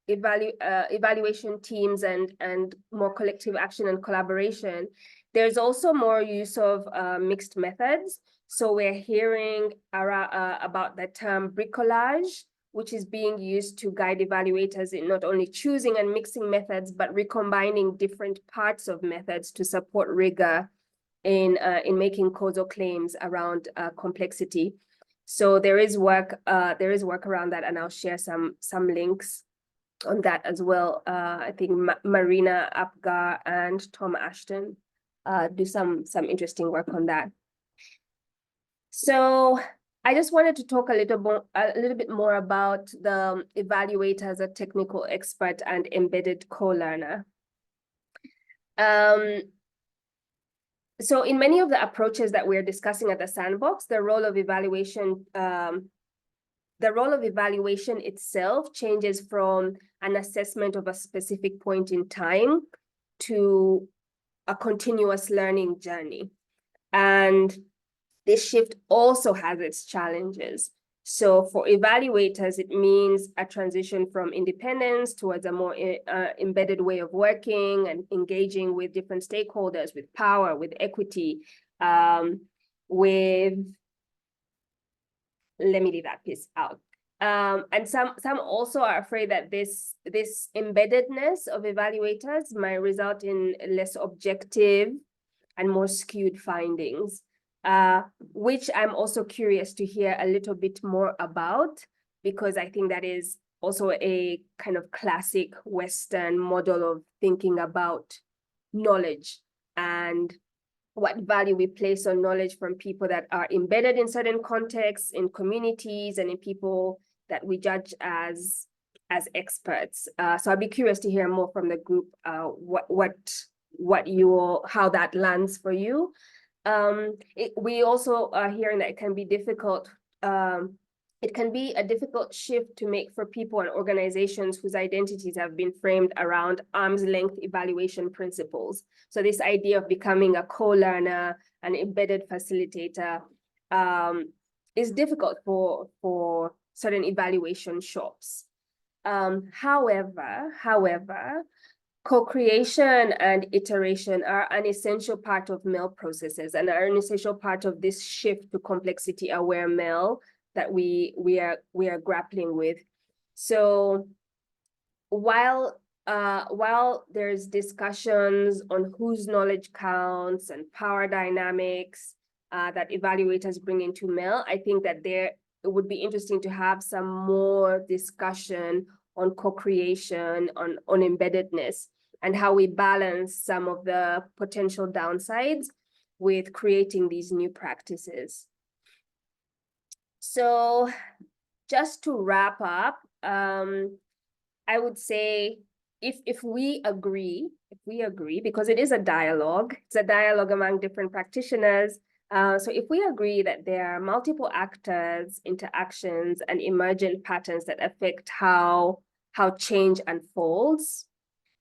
evaluation teams and more collective action and collaboration, there's also more use of mixed methods. So we're hearing about the term bricolage, which is being used to guide evaluators in not only choosing and mixing methods, but recombining different parts of methods to support rigor in making causal claims around complexity. So there is work around that, and I'll share some links on that as well. I think Marina Apgar and Tom Ashton do some interesting work on that. So I just wanted to talk a little bit more about the evaluator as a technical expert and embedded co-learner. So in many of the approaches that we're discussing at the sandbox, the role of evaluation itself changes from an assessment of a specific point in time to a continuous learning journey. And this shift also has its challenges. So for evaluators, it means a transition from independence towards a more embedded way of working and engaging with different stakeholders, with power, with equity, let me leave that piece out. And some also are afraid that this embeddedness of evaluators might result in less objective and more skewed findings. Which I'm also curious to hear a little bit more about, because I think that is also a kind of classic Western model of thinking about knowledge and what value we place on knowledge from people that are embedded in certain contexts, in communities, and in people that we judge as experts. So I'd be curious to hear more from the group, how that lands for you. We also are hearing that it can be difficult. It can be a difficult shift to make for people and organizations whose identities have been framed around arm's length evaluation principles. So this idea of becoming a co-learner, an embedded facilitator, is difficult for certain evaluation shops. However, co-creation and iteration are an essential part of MEL processes and are an essential part of this shift to complexity-aware MEL that we are grappling with. So while there's discussions on whose knowledge counts and power dynamics that evaluators bring into MEL, I think that it would be interesting to have some more discussion on co-creation, on embeddedness, and how we balance some of the potential downsides with creating these new practices. So just to wrap up, I would say if we agree, because it is a dialogue, it's a dialogue among different practitioners. So if we agree that there are multiple actors, interactions, and emergent patterns that affect how change unfolds,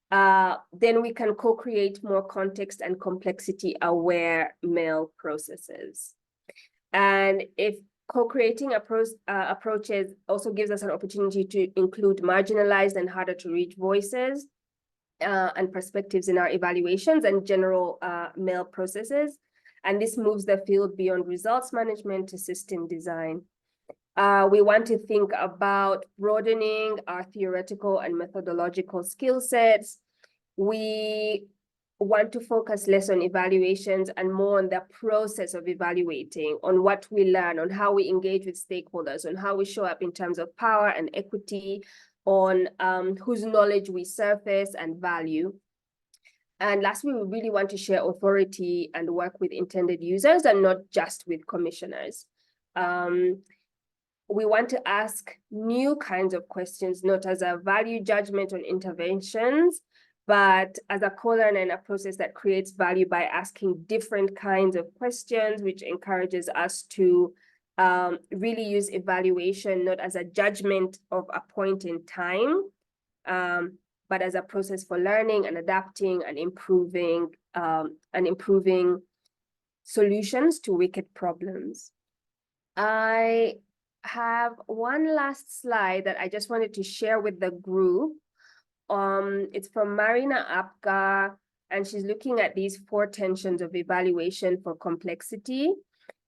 then we can co-create more context and complexity-aware MEL processes. And if co-creating approaches also gives us an opportunity to include marginalized and harder to reach voices and perspectives in our evaluations and general MEL processes. And this moves the field beyond results management to system design. We want to think about broadening our theoretical and methodological skill sets we want to focus less on evaluations and more on the process of evaluating, on what we learn, on how we engage with stakeholders, on how we show up in terms of power and equity, on whose knowledge we surface and value. And lastly, we really want to share authority and work with intended users and not just with commissioners. We want to ask new kinds of questions, not as a value judgment on interventions, but as a co-learn and a process that creates value by asking different kinds of questions, which encourages us to really use evaluation not as a judgment of a point in time, but as a process for learning and adapting and improving solutions to wicked problems. I have one last slide that I just wanted to share with the group. It's from Marina Apgar, and she's looking at these 4 tensions of evaluation for complexity.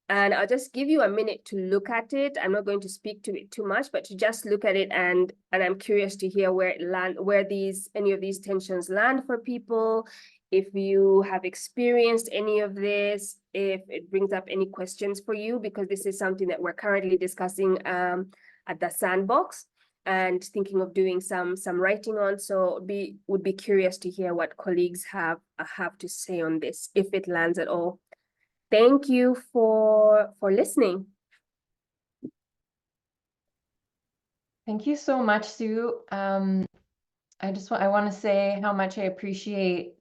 And I'll just give you a minute to look at it. I'm not going to speak to it too much, but to just look at it, and I'm curious to hear where any of these tensions land for people. If you have experienced any of this, if it brings up any questions for you, because this is something that we're currently discussing at the sandbox and thinking of doing some writing on. So would be curious to hear what colleagues have to say on this, if it lands at all. Thank you for listening. Thank you so much, Sue. I want to say how much I appreciate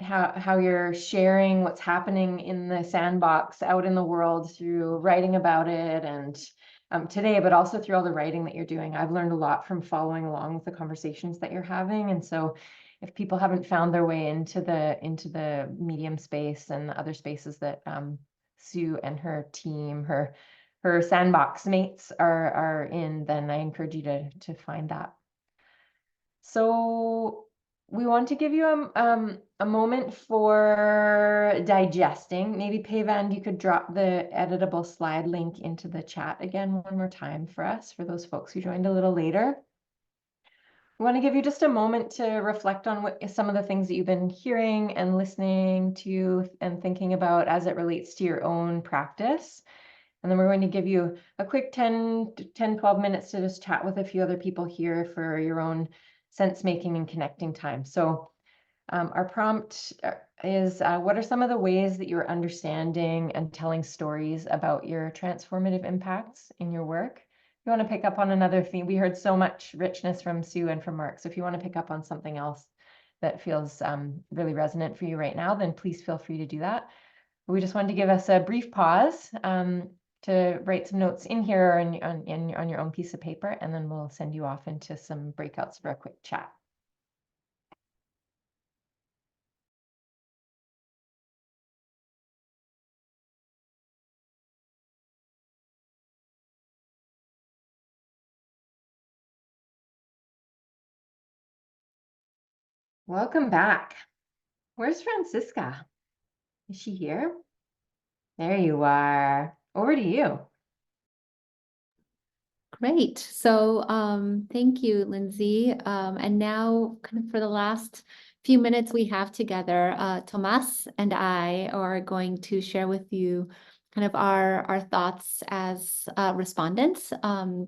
how you're sharing what's happening in the sandbox out in the world through writing about it and today, but also through all the writing that you're doing. I've learned a lot from following along with the conversations that you're having. And so if people haven't found their way into the medium space and the other spaces that Sue and her team, her sandbox mates are in, then I encourage you to find that. So we want to give you a moment for digesting. Maybe Payvand, you could drop the editable slide link into the chat again one more time for us, for those folks who joined a little later. We want to give you just a moment to reflect on what some of the things that you've been hearing and listening to and thinking about as it relates to your own practice. And then we're going to give you a quick 10, 12 minutes to just chat with a few other people here for your own sense making and connecting time. So our prompt is, what are some of the ways that you're understanding and telling stories about your transformative impacts in your work? If you want to pick up on another theme, we heard so much richness from Sue and from Mark. So if you want to pick up on something else that feels really resonant for you right now, then please feel free to do that. We just wanted to give us a brief pause to write some notes in here on your own piece of paper, and then we'll send you off into some breakouts for a quick chat. Welcome back. Where's Francisca? Is she here? There you are. Over to you. Great. So thank you, Lindsay. And now kind of for the last few minutes we have together, Tomas and I are going to share with you kind of our thoughts as respondents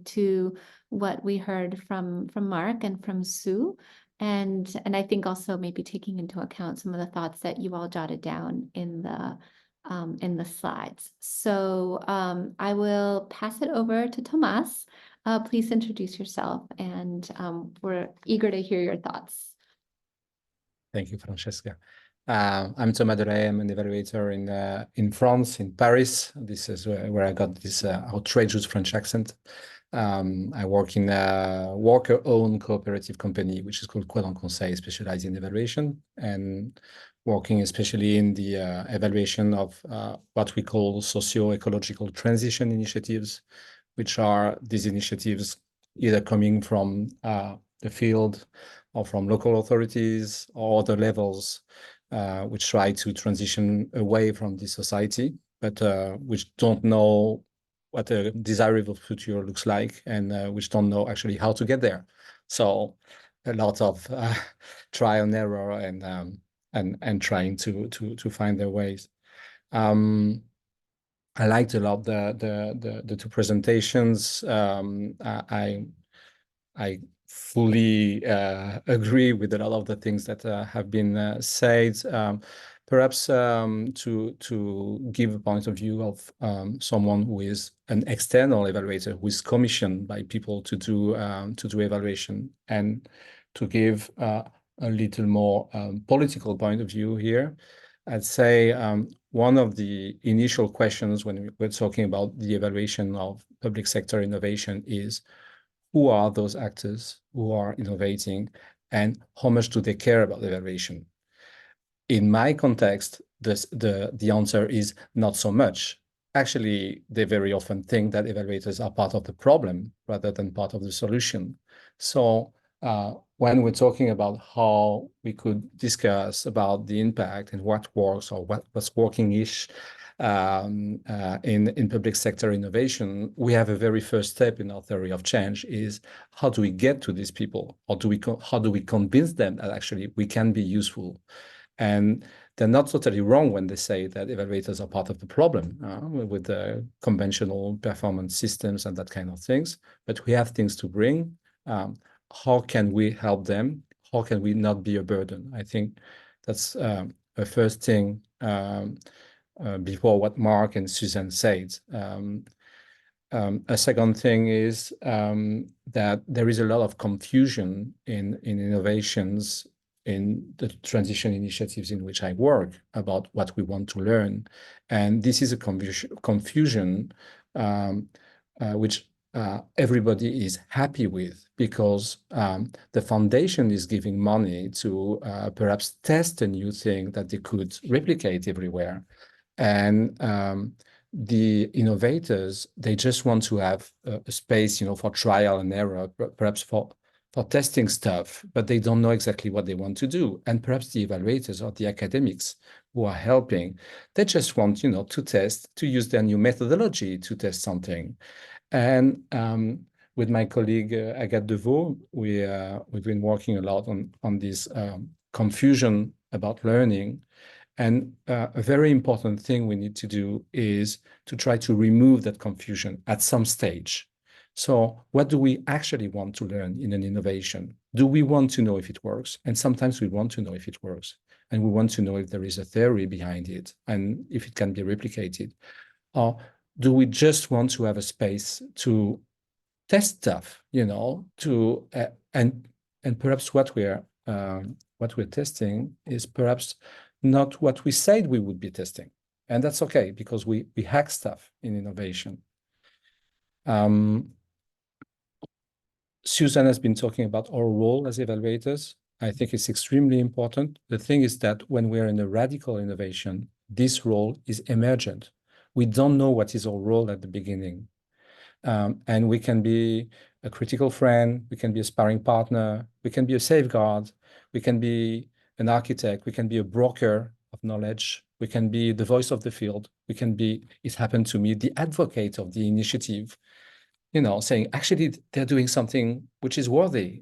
to what we heard from Mark and from Sue. And I think also maybe taking into account some of the thoughts that you all jotted down in the slides. So I will pass it over to Tomas. Please introduce yourself, and we're eager to hear your thoughts. Thank you, Francisca. I'm Thomas Delahais. I'm an evaluator in France, in Paris. This is where I got this outrageous French accent. I work in a worker-owned cooperative company, which is called Quadrant Conseil, specialized in evaluation, and working especially in the evaluation of what we call socio-ecological transition initiatives, which are these initiatives either coming from the field or from local authorities or other levels, which try to transition away from this society, but which don't know what a desirable future looks like, and which don't know actually how to get there. So a lot of trial and error and trying to find their ways. I liked a lot the two presentations. I fully agree with a lot of the things that have been said. Perhaps to give a point of view of someone who is an external evaluator, who is commissioned by people to do evaluation, and to give a little more political point of view here. I'd say one of the initial questions when we're talking about the evaluation of public sector innovation is, who are those actors who are innovating, and how much do they care about the evaluation? In my context, the answer is not so much. Actually, they very often think that evaluators are part of the problem rather than part of the solution. So when we're talking about how we could discuss about the impact and what works or what's working-ish in public sector innovation, we have a very first step in our theory of change is, how do we get to these people, or how do we convince them that actually we can be useful? And they're not totally wrong when they say that evaluators are part of the problem with the conventional performance systems and that kind of things. But we have things to bring. How can we help them? How can we not be a burden? I think that's a first thing before what Mark and Suzane said. A second thing is that there is a lot of confusion in innovations in the transition initiatives in which I work about what we want to learn. And this is a confusion which everybody is happy with, because the foundation is giving money to perhaps test a new thing that they could replicate everywhere. And the innovators, they just want to have a space, for trial and error, perhaps for testing stuff, but they don't know exactly what they want to do. And perhaps the evaluators or the academics who are helping, they just want, to test, to use their new methodology to test something. And with my colleague Agathe Deveau, we've been working a lot on this confusion about learning. And a very important thing we need to do is to try to remove that confusion at some stage. So what do we actually want to learn in an innovation? Do we want to know if it works? And sometimes we want to know if it works. And we want to know if there is a theory behind it and if it can be replicated. Or do we just want to have a space to test stuff, and perhaps what we're testing is perhaps not what we said we would be testing. And that's okay, because we hack stuff in innovation. Suzane has been talking about our role as evaluators. I think it's extremely important. The thing is that when we're in a radical innovation, this role is emergent. We don't know what is our role at the beginning. And we can be a critical friend, we can be a sparring partner, we can be a safeguard, we can be an architect, we can be a broker of knowledge, we can be the voice of the field, we can be, it happened to me, the advocate of the initiative, saying, actually, they're doing something which is worthy.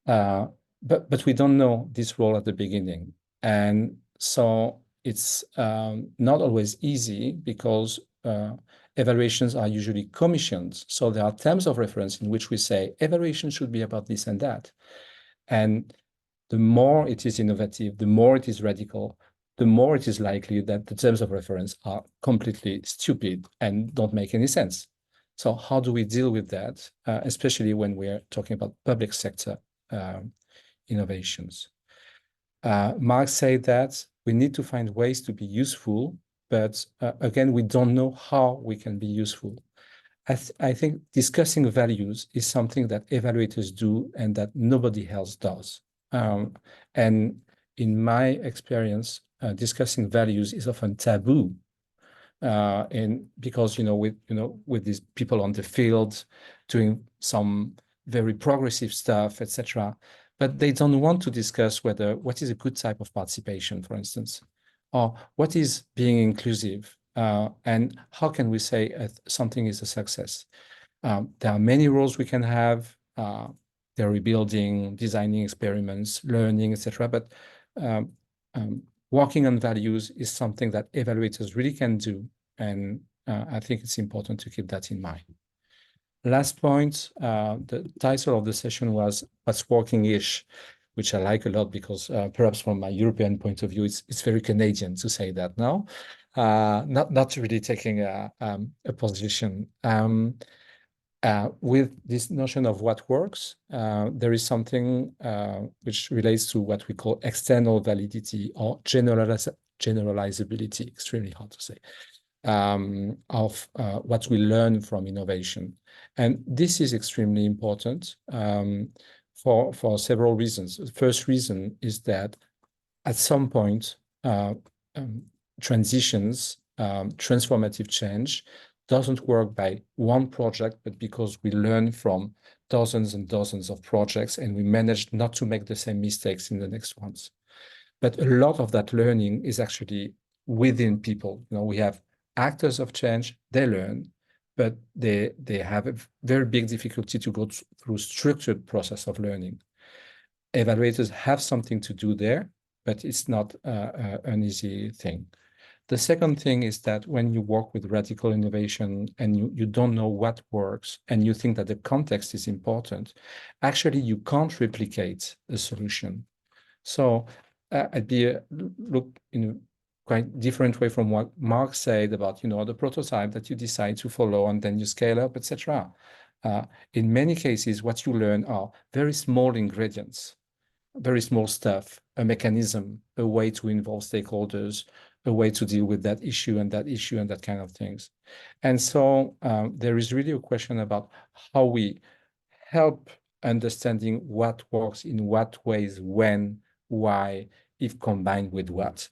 But we don't know this role at the beginning. And so it's not always easy, because evaluations are usually commissioned. So there are terms of reference in which we say evaluation should be about this and that. And the more it is innovative, the more it is radical, the more it is likely that the terms of reference are completely stupid and don't make any sense. So how do we deal with that, especially when we're talking about public sector innovations? Mark said that we need to find ways to be useful, but again, we don't know how we can be useful. I think discussing values is something that evaluators do and that nobody else does. And in my experience, discussing values is often taboo. And because, with these people on the field doing some very progressive stuff, etc., but they don't want to discuss what is a good type of participation, for instance, or what is being inclusive, and how can we say something is a success. There are many roles we can have. they're rebuilding, designing experiments, learning, etc. But working on values is something that evaluators really can do. And I think it's important to keep that in mind. Last point, the title of the session was What's Working-ish, which I like a lot because perhaps from my European point of view, it's very Canadian to say that now. Not really taking a position. With this notion of what works, there is something which relates to what we call external validity or generalizability, extremely hard to say, of what we learn from innovation. And this is extremely important for several reasons. The first reason is that at some point, transitions, transformative change doesn't work by one project, but because we learn from dozens and dozens of projects and we manage not to make the same mistakes in the next ones. But a lot of that learning is actually within people. You know, we have actors of change, they learn, but they have a very big difficulty to go through structured process of learning. Evaluators have something to do there, but it's not an easy thing. The second thing is that when you work with radical innovation and you don't know what works and you think that the context is important, actually you can't replicate a solution. So I'd look in a quite different way from what Mark said about, you know, the prototype that you decide to follow and then you scale up, etc. In many cases, what you learn are very small ingredients, very small stuff, a mechanism, a way to involve stakeholders, a way to deal with that issue and that kind of things. And so there is really a question about how we help understanding what works in what ways, when, why, if combined with what,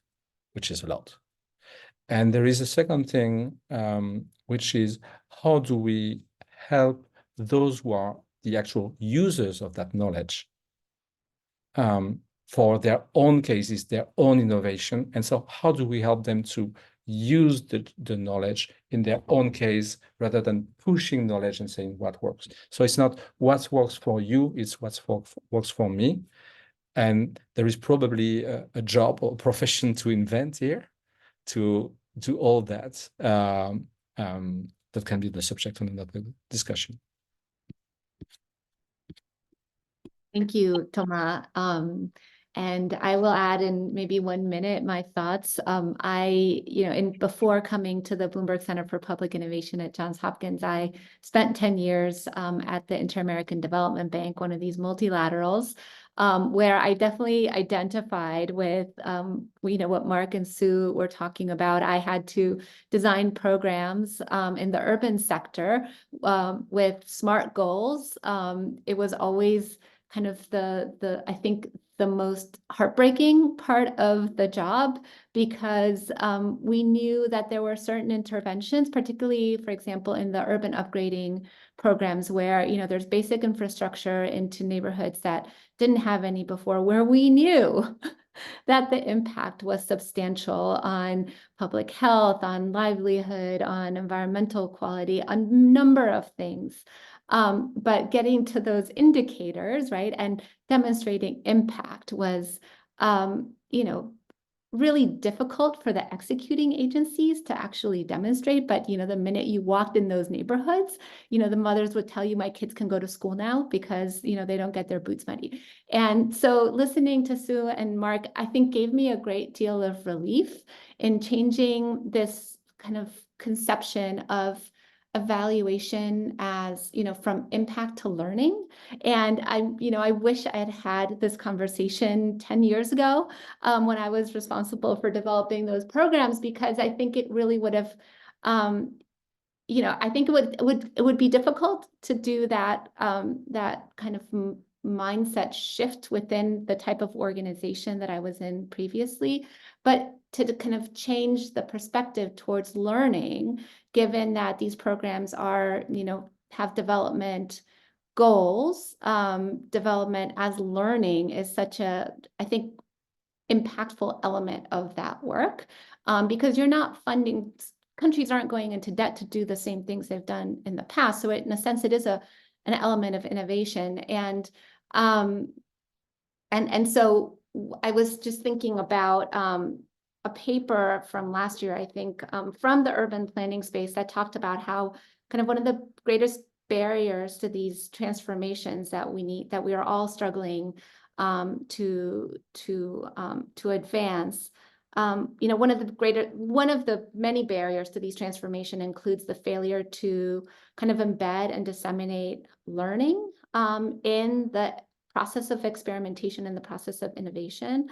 which is a lot. And there is a second thing, which is how do we help those who are the actual users of that knowledge for their own cases, their own innovation. And so how do we help them to use the knowledge in their own case rather than pushing knowledge and saying what works? So it's not what works for you, it's what works for me. And there is probably a job or profession to invent here to do all that. That can be the subject of another discussion. Thank you, Thomas. And I will add in maybe 1 minute my thoughts. Before coming to the Bloomberg Center for Public Innovation at Johns Hopkins, I spent 10 years at the Inter-American Development Bank, one of these multilaterals, where I definitely identified with, what Mark and Sue were talking about. I had to design programs in the urban sector with SMART goals. It was always kind of I think the most heartbreaking part of the job, because we knew that there were certain interventions, particularly, for example, in the urban upgrading programs where, there's basic infrastructure into neighborhoods that didn't have any before, where we knew that the impact was substantial on public health, on livelihood, on environmental quality, a number of things. But getting to those indicators, right, and demonstrating impact was, really difficult for the executing agencies to actually demonstrate. But, the minute you walked in those neighborhoods, the mothers would tell you, my kids can go to school now because, they don't get their boots muddy. And so listening to Sue and Mark, I think gave me a great deal of relief in changing this kind of conception of evaluation as, from impact to learning. And I wish I had had this conversation 10 years ago when I was responsible for developing those programs, because I think it really would have, I think it would be difficult to do that, that kind of mindset shift within the type of organization that I was in previously, but to kind of change the perspective towards learning, given that these programs are, have development goals. Development as learning is such a, I think, impactful element of that work, because you're not funding, countries aren't going into debt to do the same things they've done in the past. So in a sense, it is an element of innovation. And And so I was just thinking about a paper from last year, I think, from the urban planning space that talked about how kind of one of the greatest barriers to these transformations that we are all struggling to advance. One of the many barriers to these transformation includes the failure to kind of embed and disseminate learning in the process of experimentation and the process of innovation,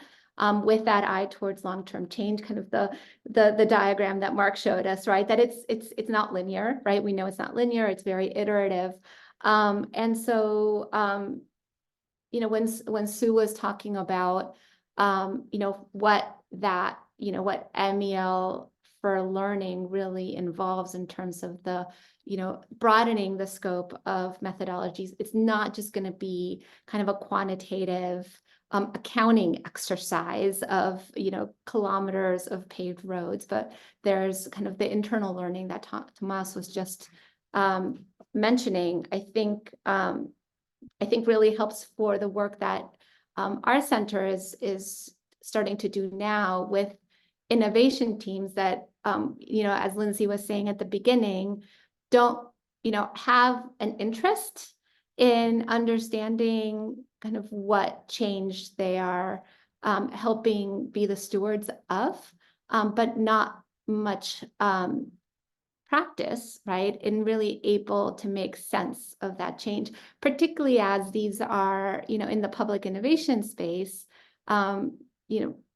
with that eye towards long-term change, kind of the diagram that Mark showed us, right? That it's not linear, right? We know it's not linear, it's very iterative. And so, when Sue was talking about, what MEL for learning really involves in terms of the, broadening the scope of methodologies, it's not just going to be kind of a quantitative accounting exercise of, kilometers of paved roads, but there's kind of the internal learning that Tomas was just mentioning. I think really helps for the work that our center is starting to do now with innovation teams that, as Lindsay was saying at the beginning, don't, have an interest in understanding kind of what change they are helping be the stewards of, but not much practice, right, and really able to make sense of that change, particularly as these are, in the public innovation space,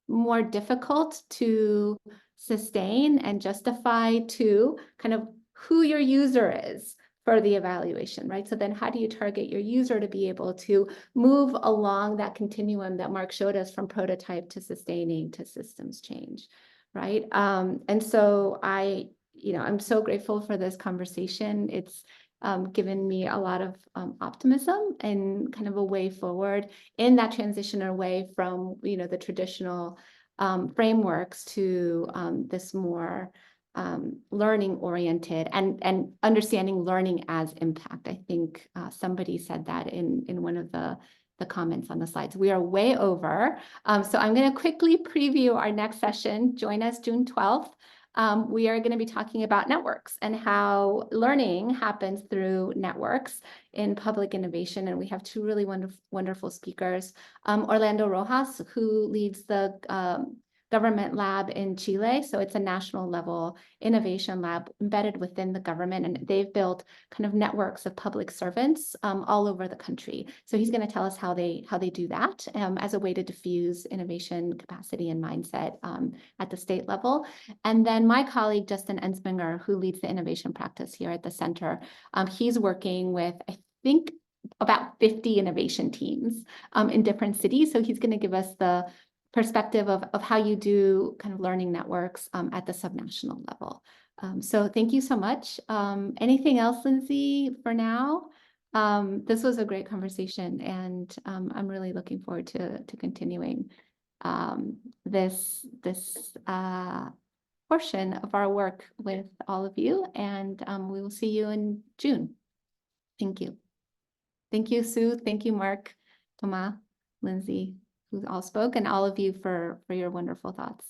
more difficult to sustain and justify to kind of who your user is for the evaluation, right? So then how do you target your user to be able to move along that continuum that Mark showed us from prototype to sustaining to systems change, right? And so I'm so grateful for this conversation. It's given me a lot of optimism and kind of a way forward in that transition away from, the traditional frameworks to this more learning oriented and understanding learning as impact. I think somebody said that in one of the comments on the slides. We are way over. So I'm going to quickly preview our next session. Join us June 12th. We are going to be talking about networks and how learning happens through networks in public innovation. And we have two really wonderful speakers. Orlando Rojas, who leads the government lab in Chile. So it's a national level innovation lab embedded within the government. And they've built kind of networks of public servants all over the country. So he's going to tell us how they do that as a way to diffuse innovation capacity and mindset at the state level. And then my colleague, Justin Ensminger, who leads the innovation practice here at the center, he's working with, I think, about 50 innovation teams in different cities. So he's going to give us the perspective of how you do kind of learning networks at the subnational level. So thank you so much. Anything else, Lindsay, for now? This was a great conversation, and I'm really looking forward to continuing this portion of our work with all of you, and we will see you in June. Thank you. Thank you, Sue. Thank you, Mark, Thomas, Lindsay, who all spoke, and all of you for your wonderful thoughts.